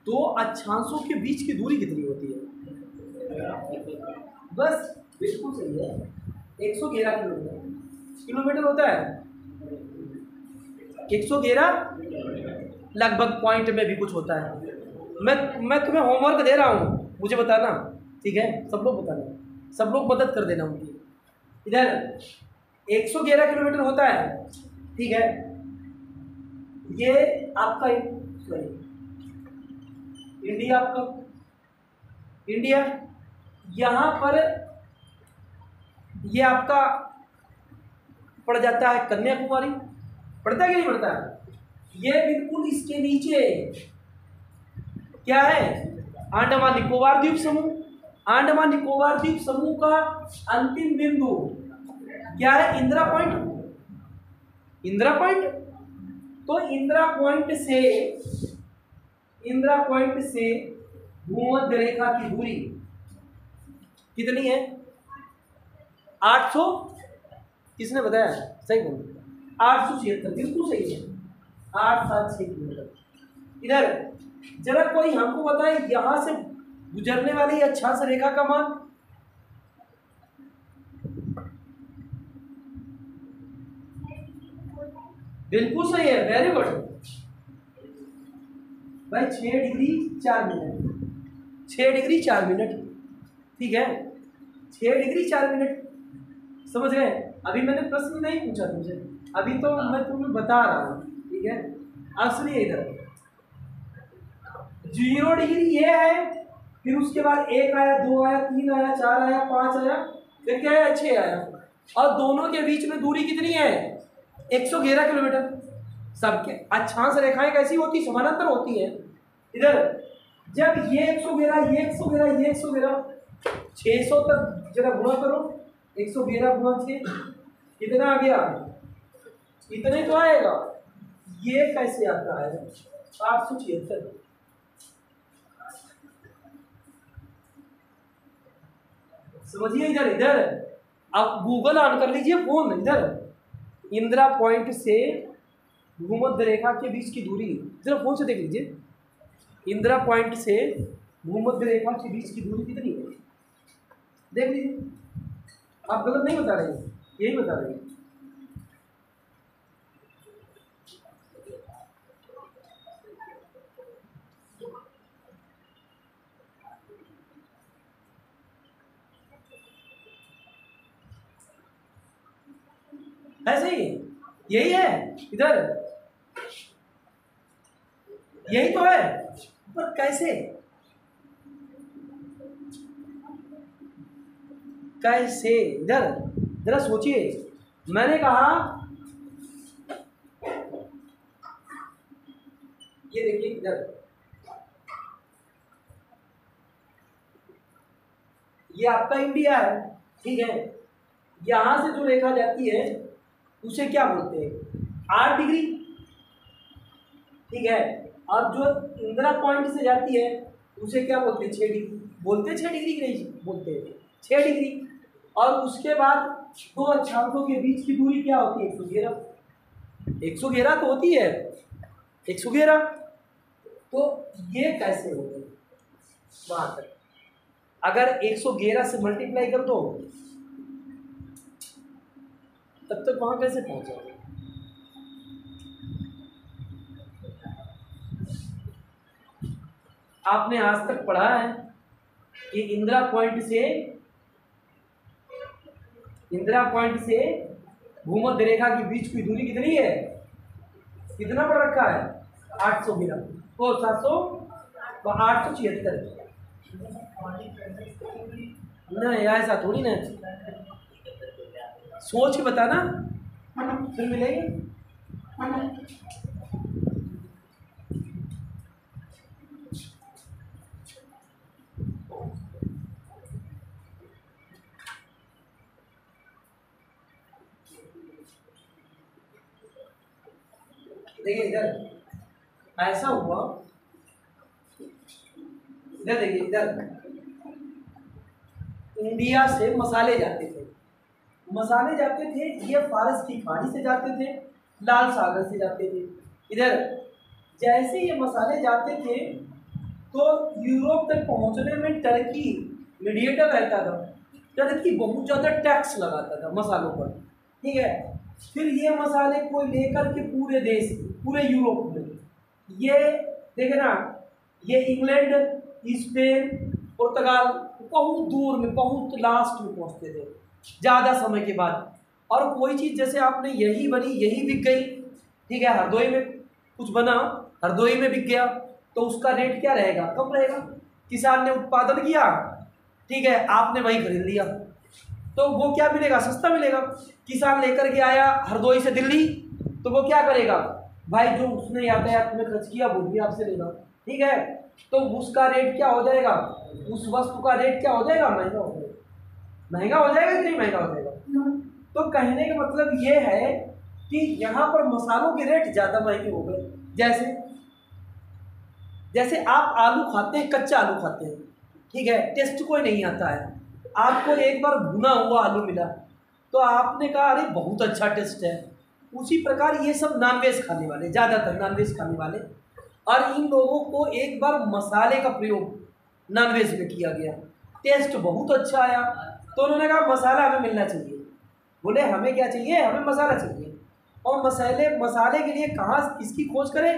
S1: दो अक्षांशों के बीच की दूरी कितनी होती है? बस बिल्कुल सही है, 111 किलोमीटर होता है। 111 लगभग पॉइंट में भी कुछ होता है। मैं तुम्हें होमवर्क दे रहा हूँ, मुझे बताना, ठीक है? सब लोग बताना, सब लोग मदद कर देना उनकी। इधर 111 किलोमीटर होता है, ठीक है? ये आपका इंडिया, आपका इंडिया, यहाँ पर ये आपका पड़ जाता है कन्याकुमारी, पड़ता है कि नहीं पड़ता है? ये बिल्कुल इसके नीचे क्या है? अंडमान निकोबार द्वीप समूह। अंडमान निकोबार द्वीप समूह का अंतिम बिंदु क्या है? इंदिरा पॉइंट। इंदिरा पॉइंट, तो इंदिरा पॉइंट से भूमध्य रेखा की दूरी कितनी है? 800, किसने बताया? सही बोल, 876, बिल्कुल सही है, 876 किलोमीटर। इधर जरा कोई हमको बताए, यहां से गुजरने वाली अक्षांश रेखा का मान? बिल्कुल सही है, वेरी गुड भाई, 6 डिग्री 4 मिनट, 6 डिग्री 4 मिनट, ठीक है? 6 डिग्री 4 मिनट, समझ गए? अभी मैंने प्रश्न नहीं पूछा तुमसे, अभी तो मैं तुम्हें बता रहा हूँ, ठीक है? अब सुनिए, इधर 0 डिग्री ये है, फिर उसके बाद 1 आया, 2 आया, 3 आया, 4 आया, 5 आया, फिर क्या आया? 6 आया, और दोनों के बीच में दूरी कितनी है? 111 किलोमीटर। सबके अक्षांश रेखाएं कैसी होती? समानांतर होती है। इधर जब ये 111, ये 111, ये 111, 600 तक जरा गुणा करो, 111 गुणा 6 कितना आ गया? इतने तो आएगा। ये कैसे आता है? 876। समझिए, इधर इधर आप गूगल ऑन कर लीजिए फोन, इधर इंदिरा पॉइंट से भूमध्य रेखा के बीच की दूरी जरा फोन से देख लीजिए, इंदिरा पॉइंट से भूमध्य रेखा के बीच की दूरी कितनी है? देख लीजिए, आप गलत नहीं बता रहे, यही बता रहे हैं। ऐसे ही यही है, इधर यही तो है, पर कैसे? कैसे? इधर जरा सोचिए, मैंने कहा ये देखिए, इधर ये आपका इंडिया है, ठीक है? यहां से जो रेखा जाती है उसे क्या बोलते हैं? 8 डिग्री, ठीक है? और जो इंदिरा पॉइंट से जाती है उसे क्या बोलते हैं? 6 डिग्री बोलते हैं। 6 डिग्री की नहीं बोलते हैं, 6 डिग्री। और उसके बाद दो अक्षांशों के बीच की दूरी क्या होती है? 111। 111 तो होती है, 111। तो ये कैसे हो गई वहां तक? अगर 111 से मल्टीप्लाई कर दो तब तक वहां कैसे पहुंच जाओगे? आपने आज तक पढ़ा है कि इंदिरा पॉइंट से भूमध्य रेखा के बीच की दूरी कितनी है? कितना पड़ रखा है? 800 ग्राम, तो 700, 876। नहीं ऐसा थोड़ी ना, सोच के बताना, फिर मिलेंगे। देखिए, इधर ऐसा हुआ, इधर देखिए, इधर इंडिया से मसाले जाते थे, मसाले जाते थे, ये फारस की खाड़ी से जाते थे, लाल सागर से जाते थे। इधर जैसे ये मसाले जाते थे तो यूरोप तक पहुंचने में टर्की मीडिएटर रहता था। टर्की बहुत ज़्यादा टैक्स लगाता था मसालों पर, ठीक है। फिर ये मसाले को लेकर के पूरे देश, पूरे यूरोप में, ये देखे ना, ये इंग्लैंड, स्पेन, पुर्तगाल, बहुत दूर में, बहुत लास्ट में पहुंचते थे ज़्यादा समय के बाद। और कोई चीज़ जैसे आपने यही बनी, यही बिक गई, ठीक है, हरदोई में कुछ बना, हरदोई में बिक गया, तो उसका रेट क्या रहेगा? कम रहेगा। किसान ने उत्पादन किया, ठीक है, आपने वही खरीद लिया, तो वो क्या मिलेगा? सस्ता मिलेगा। किसान लेकर के आया हरदोई से दिल्ली, तो वो क्या करेगा भाई? जो उसने यातायात में खर्च किया वो भी आपसे लेगा, ठीक है। तो उसका रेट क्या हो जाएगा? उस वस्तु का रेट क्या हो जाएगा? महंगा हो जाएगा। महंगा हो जाएगा कि नहीं महंगा हो जाएगा? तो कहने का मतलब ये है कि यहाँ पर मसालों के रेट ज़्यादा महंगे हो गए। जैसे आप आलू खाते हैं, कच्चा आलू खाते हैं, ठीक है, टेस्ट कोई नहीं आता है। आपको एक बार भुना हुआ आलू मिला तो आपने कहा अरे बहुत अच्छा टेस्ट है। उसी प्रकार ये सब नॉनवेज खाने वाले, ज़्यादातर नॉनवेज खाने वाले, और इन लोगों को एक बार मसाले का प्रयोग नॉनवेज में किया गया, टेस्ट बहुत अच्छा आया, तो उन्होंने कहा मसाला हमें मिलना चाहिए। बोले हमें क्या चाहिए? हमें मसाला चाहिए। और मसाले के लिए कहाँ, किसकी खोज करें?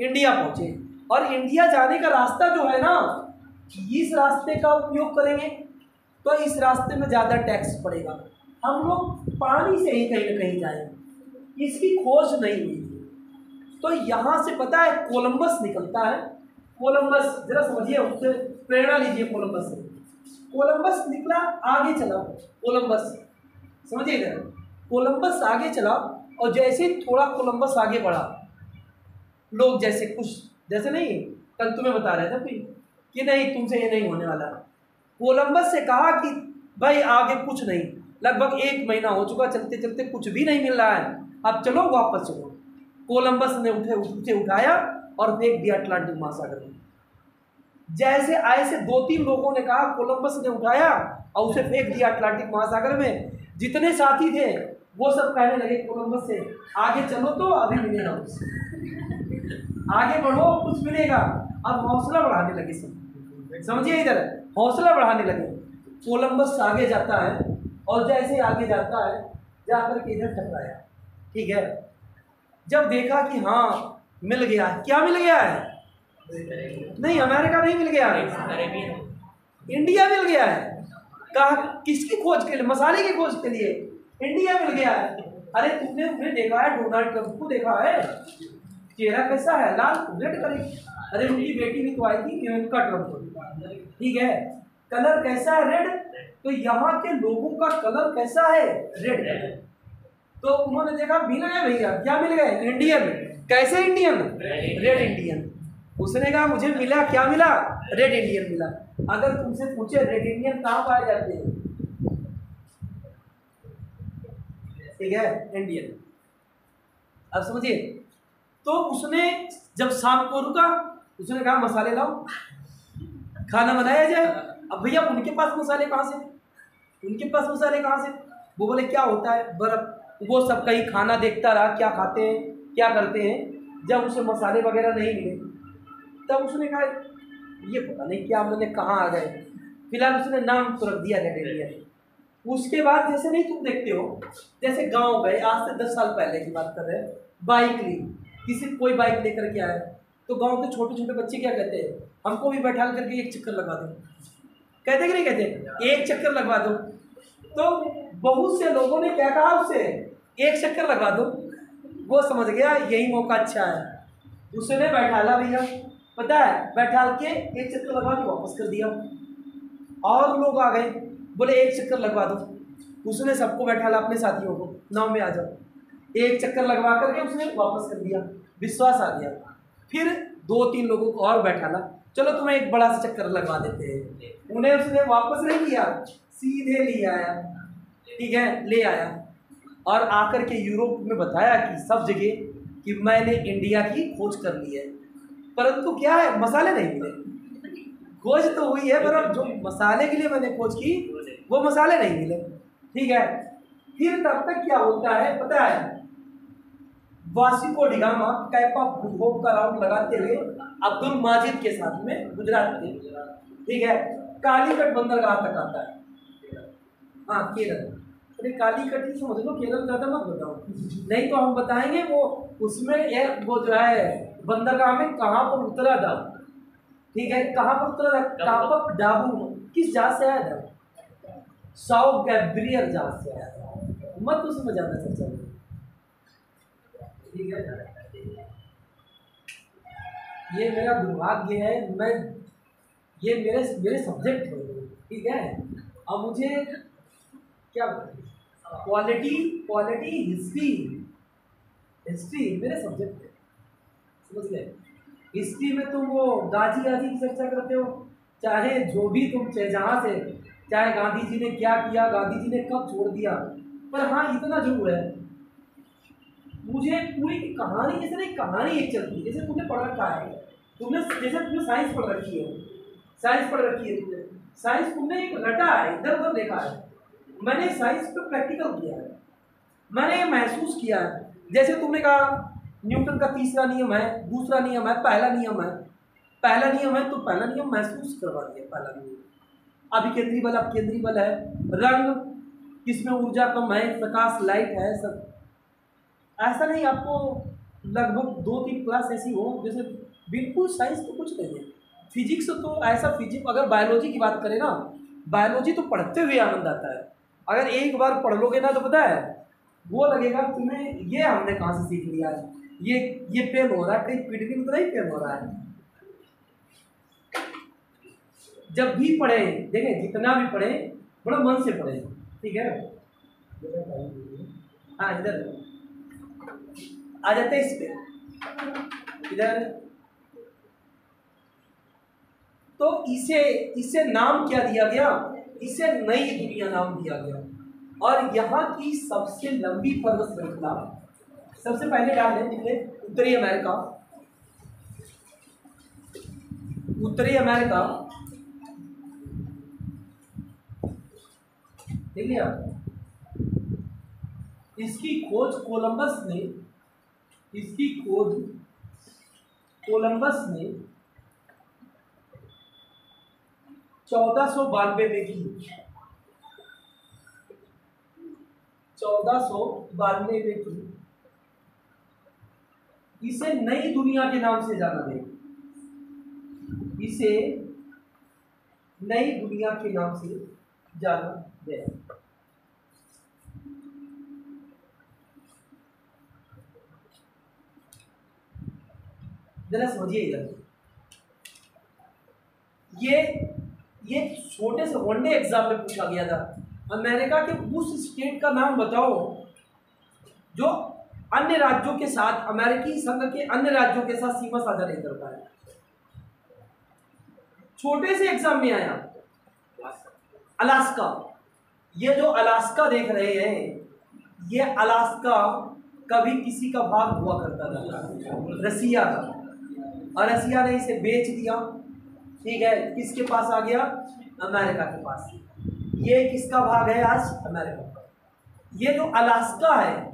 S1: इंडिया पहुँचे। और इंडिया जाने का रास्ता जो है ना, इस रास्ते का उपयोग करेंगे तो इस रास्ते में ज़्यादा टैक्स पड़ेगा। हम लोग पानी से ही कहीं ना कहीं जाएंगे, इसकी खोज नहीं हुई। तो यहाँ से पता है कोलंबस निकलता है। कोलंबस जरा समझिए, उससे प्रेरणा लीजिए। कोलंबस से, कोलंबस निकला, आगे चला, कोलंबस समझिए इधर, कोलंबस आगे चला, और जैसे थोड़ा कोलंबस आगे बढ़ा, लोग जैसे कुछ, जैसे नहीं कल तुम्हें बता रहे थे भाई कि नहीं तुमसे ये नहीं होने वाला। कोलंबस से कहा कि भाई आगे कुछ नहीं, लगभग 1 महीना हो चुका, चलते चलते कुछ भी नहीं मिल रहा है, अब चलो वापस चलो। कोलंबस ने उसे उठाया और फेंक दिया अटलांटिक महासागर में। जैसे ऐसे 2-3 लोगों ने कहा, कोलंबस ने उठाया और उसे फेंक दिया अटलांटिक महासागर में। जितने साथी थे वो सब कहने लगे कोलंबस से, आगे चलो तो अभी मिलेगा, आगे बढ़ो कुछ मिलेगा। अब हौसला बढ़ाने लगे सब, समझिए इधर, हौसला बढ़ाने लगे। कोलंबस आगे जाता है, और जैसे आगे जाता है जाकर के इधर टकराया, ठीक है। जब देखा कि हाँ मिल गया, क्या मिल गया है? नहीं, अमेरिका नहीं मिल गया है, इंडिया मिल गया है। कहा किसकी खोज के लिए? मसाले की खोज के लिए इंडिया मिल गया है। अरे तुमने उन्हें देखा है, डोनाल्ड ट्रंप को देखा है, चेहरा कैसा है? लाल, रेड कलर। अरे उनकी बेटी भी तो आई थी, इवांका ट्रंप, ठीक है, कलर कैसा है? रेड। तो यहाँ के लोगों का कलर कैसा है? रेड। तो उन्होंने देखा मिल गए भैया, क्या मिल गए? इंडियन। कैसे इंडियन? Red Indian. उसने कहा मुझे मिला, क्या मिला? रेड इंडियन मिला। अगर तुमसे पूछे रेड इंडियन कहाँ पाए जाते हैं, ठीक है, इंडियन। अब समझिए, तो उसने जब शाम को रुका, उसने कहा मसाले लाओ, खाना बनाया जाए। अब भैया उनके पास मसाले कहाँ से? उनके पास मसाले कहाँ से? वो बोले क्या होता है? बर्फ। वो सब कहीं खाना देखता रहा, क्या खाते हैं, क्या करते हैं। जब उसे मसाले वगैरह नहीं मिले, तब उसने कहा ये पता नहीं क्या, मैंने कहाँ आ गए। फिलहाल उसने नाम तो रख दिया रेड इंडियन। उसके बाद जैसे नहीं तुम देखते हो, जैसे गांव गए, आज से 10 साल पहले की बात कर रहे हैं, बाइक ली, किसी कोई बाइक लेकर के आया, तो गांव के छोटे छोटे बच्चे क्या कहते हैं? हमको भी बैठा करके 1 चक्कर लगवा दो। कहते कि नहीं कहते? 1 चक्कर लगवा दो। तो बहुत से लोगों ने क्या कहा उससे? 1 चक्कर लगवा दो। वो समझ गया यही मौका अच्छा है, उसने बैठाला भैया, पता है, बैठाल के 1 चक्कर लगवा के वापस कर दिया। और लोग आ गए, बोले 1 चक्कर लगवा दो। उसने सबको बैठाला, अपने साथियों को, नाव में आ जाओ। 1 चक्कर लगवा करके उसने वापस कर दिया, विश्वास आ गया। फिर 2-3 लोगों को और बैठाला, चलो तुम्हें एक बड़ा सा चक्कर लगवा देते हैं। उन्हें उसने वापस नहीं किया, सीधे ले आया, ठीक है, ले आया। और आकर के यूरोप में बताया कि सब जगह कि मैंने इंडिया की खोज कर ली है, परंतु क्या है, मसाले नहीं मिले। खोज तो हुई है, पर अब जो मसाले के लिए मैंने खोज की वो मसाले नहीं मिले। ठीक है, फिर तब तक क्या होता है पता है, वासिको डिगामा कैपा भूगोल का राउंड लगाते हुए अब्दुल माजिद के साथ में गुजरात के, ठीक है, कालीकट बंदरगाह तक आता है। हाँ केरल, अरे कालीकट ही समझ लो, केरल ज़्यादा मत बताओ, नहीं तो हम बताएंगे वो उसमें एक वो जो है बंदरगाह में कहाँ पर उतरा था। ठीक है, कहाँ पर उतरा था, कापक डाबू, किस जहाज से आया था, साउथ गैब्रियल जहाज से आया था, मत उसमें ज़्यादा चर्चा करो। ठीक है, ये मेरा दुर्भाग्य है, मैं ये मेरे सब्जेक्ट है, ठीक है। अब मुझे क्या क्वालिटी हिस्ट्री मेरे सब्जेक्ट है, समझ गए। हिस्ट्री में तुम वो गाजी की चर्चा करते हो, चाहे जो भी तुम जहाँ से, चाहे गांधी जी ने क्या किया, गांधी जी ने कब छोड़ दिया, पर हाँ इतना जरूर है, मुझे पूरी कहानी, जैसे नहीं कहानी एक चलती है, जैसे तुमने पढ़ रखा है, जैसे तुमने साइंस पढ़ रखी है, तुमने साइंस तुमने एक रटा है, इधर उधर देखा है, मैंने साइंस पे प्रैक्टिकल किया है, मैंने ये महसूस किया है। जैसे तुमने कहा न्यूटन का तीसरा नियम है, दूसरा नियम है, पहला नियम है, तो पहला नियम महसूस करवा दिया, पहला नियम अभिकेंद्री बल अपकेंद्री बल है, रंग किसमें ऊर्जा कम है, प्रकाश लाइट है, सब ऐसा नहीं। आपको लगभग 2-3 क्लास ऐसी हो जैसे बिल्कुल साइंस तो कुछ नहीं है, फिजिक्स तो ऐसा, फिजिक्स अगर बायोलॉजी की बात करें ना, बायोलॉजी तो पढ़ते हुए आनंद आता है, अगर एक बार पढ़ लोगे ना तो पता है वो लगेगा तुम्हें ये हमने कहाँ से सीख लिया है, ये फेल हो रहा है, कहीं पीटने में तो नहीं फेल हो रहा है। जब भी पढ़े, देखें जितना भी पढ़े बड़ा मन से पढ़े, ठीक है। हाँ इधर आ जाते हैं, इस पे इधर। तो इसे नाम क्या दिया गया, इसे नई दुनिया नाम दिया गया। और यहाँ की सबसे लंबी पर्वत श्रृंखला, सबसे पहले डाल दें निकले उत्तरी अमेरिका, देख लिया। इसकी खोज कोलंबस ने 1492 में की, 1492 में की। इसे नई दुनिया के नाम से जाना गया, इसे नई दुनिया के नाम से जाना गया। जरा समझिए इधर, ये छोटे से वनडे एग्जाम में पूछा गया था, अमेरिका के उस स्टेट का नाम बताओ जो अन्य राज्यों के साथ, अमेरिकी संघ के अन्य राज्यों के साथ सीमा साझा नहीं करता है। छोटे से एग्जाम में आया अलास्का। ये जो अलास्का देख रहे हैं, ये अलास्का कभी किसी का भाग हुआ करता था, रसिया का, और रसिया ने इसे बेच दिया। ठीक है, किसके पास आ गया, अमेरिका के पास। ये किसका भाग है आज, अमेरिका का। ये जो अलास्का है,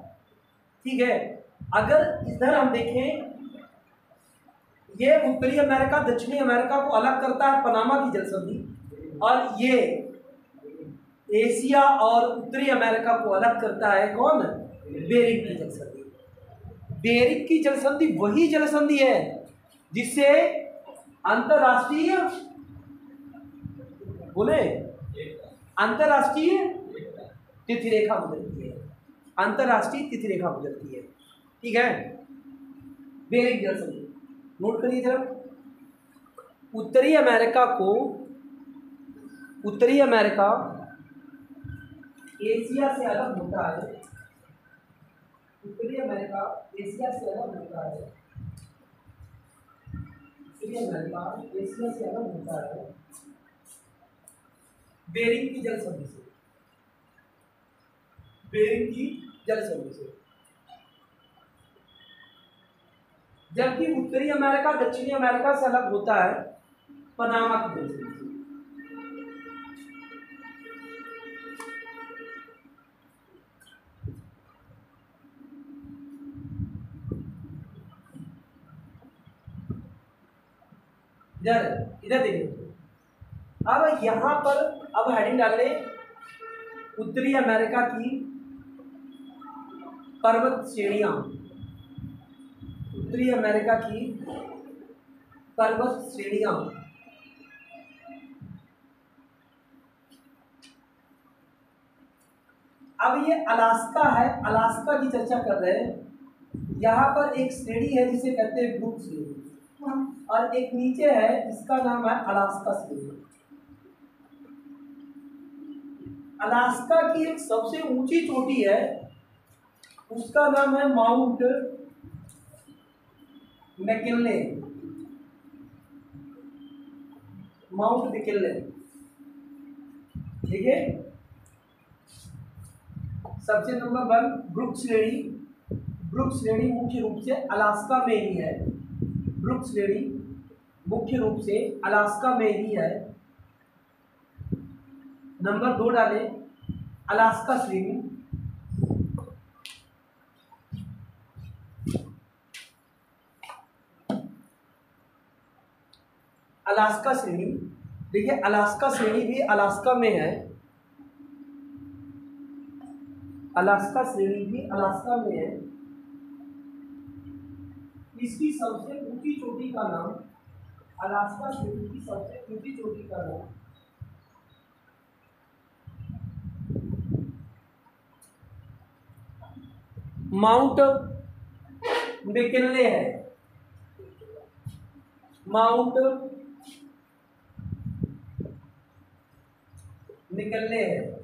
S1: ठीक है, अगर इधर हम देखें, ये उत्तरी अमेरिका दक्षिणी अमेरिका को अलग करता है पनामा की जल संधि, और ये एशिया और उत्तरी अमेरिका को अलग करता है कौन, बेरिंग की जल संधि। बेरिंग की जल संधि वही जल संधि है जिससे अंतरराष्ट्रीय, बोले अंतरराष्ट्रीय तिथिरेखा गुजरती है, अंतरराष्ट्रीय तिथिरेखा गुजरती है। ठीक है, बेरिंग जल संधि नोट करिए जरा। उत्तरी अमेरिका एशिया से अलग होता है, उत्तरी अमेरिका एशिया से अलग होता है, उत्तरी अमेरिका एशिया से अलग होता है बेरिंग की जल संधि से, बेरिंग की जल संधि से। जबकि उत्तरी अमेरिका दक्षिणी अमेरिका से अलग होता है पनामा की जल श्रेणी। इधर इधर देखिए, अब यहां पर अब हेडिंग डाल ले, उत्तरी अमेरिका की पर्वत श्रेणियां, उत्तरी अमेरिका की पर्वत श्रेणियां। अब ये अलास्का है, अलास्का की चर्चा कर रहे हैं। यहाँ पर एक श्रेणी है जिसे कहते हैं ब्रूक श्रेणी, और एक नीचे है, इसका नाम है अलास्का श्रेणी। अलास्का की एक सबसे ऊंची चोटी है, उसका नाम है माउंट मैकिनले, माउंट मैकिनले। ठीक है, सबसे नंबर 1 ब्रूक श्रेणी। ब्रूक श्रेणी मुख्य रूप से अलास्का में ही है, ब्रूक श्रेणी मुख्य रूप से अलास्का में ही है। नंबर 2 डालें, अलास्का श्रेणी। अलास्का श्रेणी, देखिए अलास्का श्रेणी भी अलास्का में है, अलास्का श्रेणी भी अलास्का में है। इसकी सबसे ऊंची चोटी का नाम, अलास्का श्रेणी की सबसे ऊंची चोटी का नाम माउंट मैकिनले है, माउंट मैकिनले है।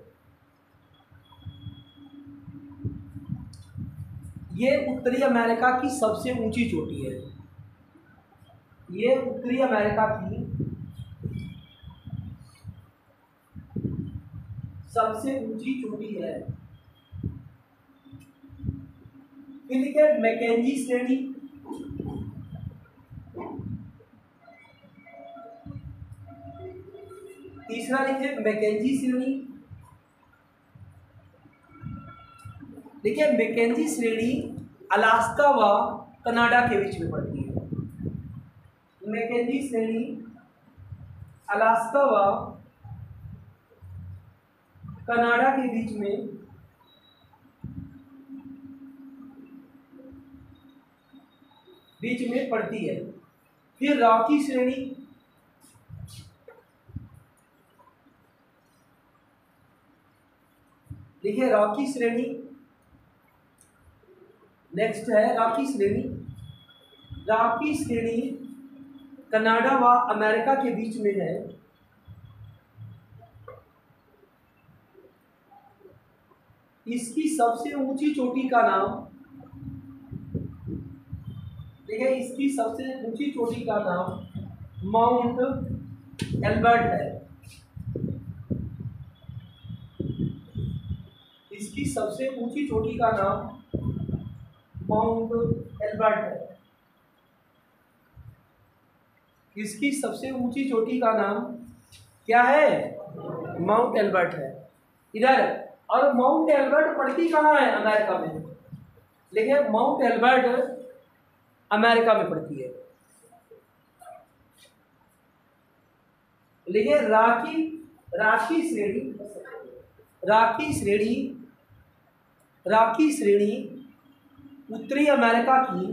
S1: ये उत्तरी अमेरिका की सबसे ऊंची चोटी है, ये उत्तरी अमेरिका की सबसे ऊंची चोटी है। फिर लिखे मैकेंजी श्रेणी, तीसरा लिखे मैकेंजी श्रेणी। देखिए मैकेंजी श्रेणी अलास्का व कनाडा के बीच में पड़ती है, मैकेंजी श्रेणी अलास्का व कनाडा के बीच में पड़ती है। फिर रॉकी श्रेणी, देखिए रॉकी श्रेणी, नेक्स्ट है रॉकी श्रेणी। रॉकी श्रेणी कनाडा व अमेरिका के बीच में है। इसकी सबसे ऊंची चोटी का नाम, देखिए इसकी सबसे ऊंची चोटी का नाम माउंट एल्बर्ट है। इसकी सबसे ऊंची चोटी का नाम माउंट एल्बर्ट है। इसकी सबसे ऊंची चोटी का नाम क्या है? माउंट एल्बर्ट है। इधर, और माउंट एल्बर्ट पड़ती कहाँ है? अमेरिका में। लेकिन माउंट एल्बर्ट अमेरिका में पड़ती है। लेकिन राखी श्रेणी उत्तरी अमेरिका की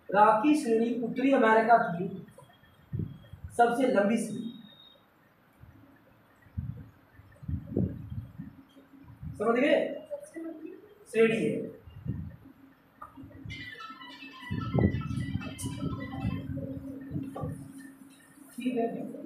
S1: राखी श्रेणी उत्तरी अमेरिका की सबसे लंबी श्रेणी, समझ गए? श्रेणी है। ठीक है।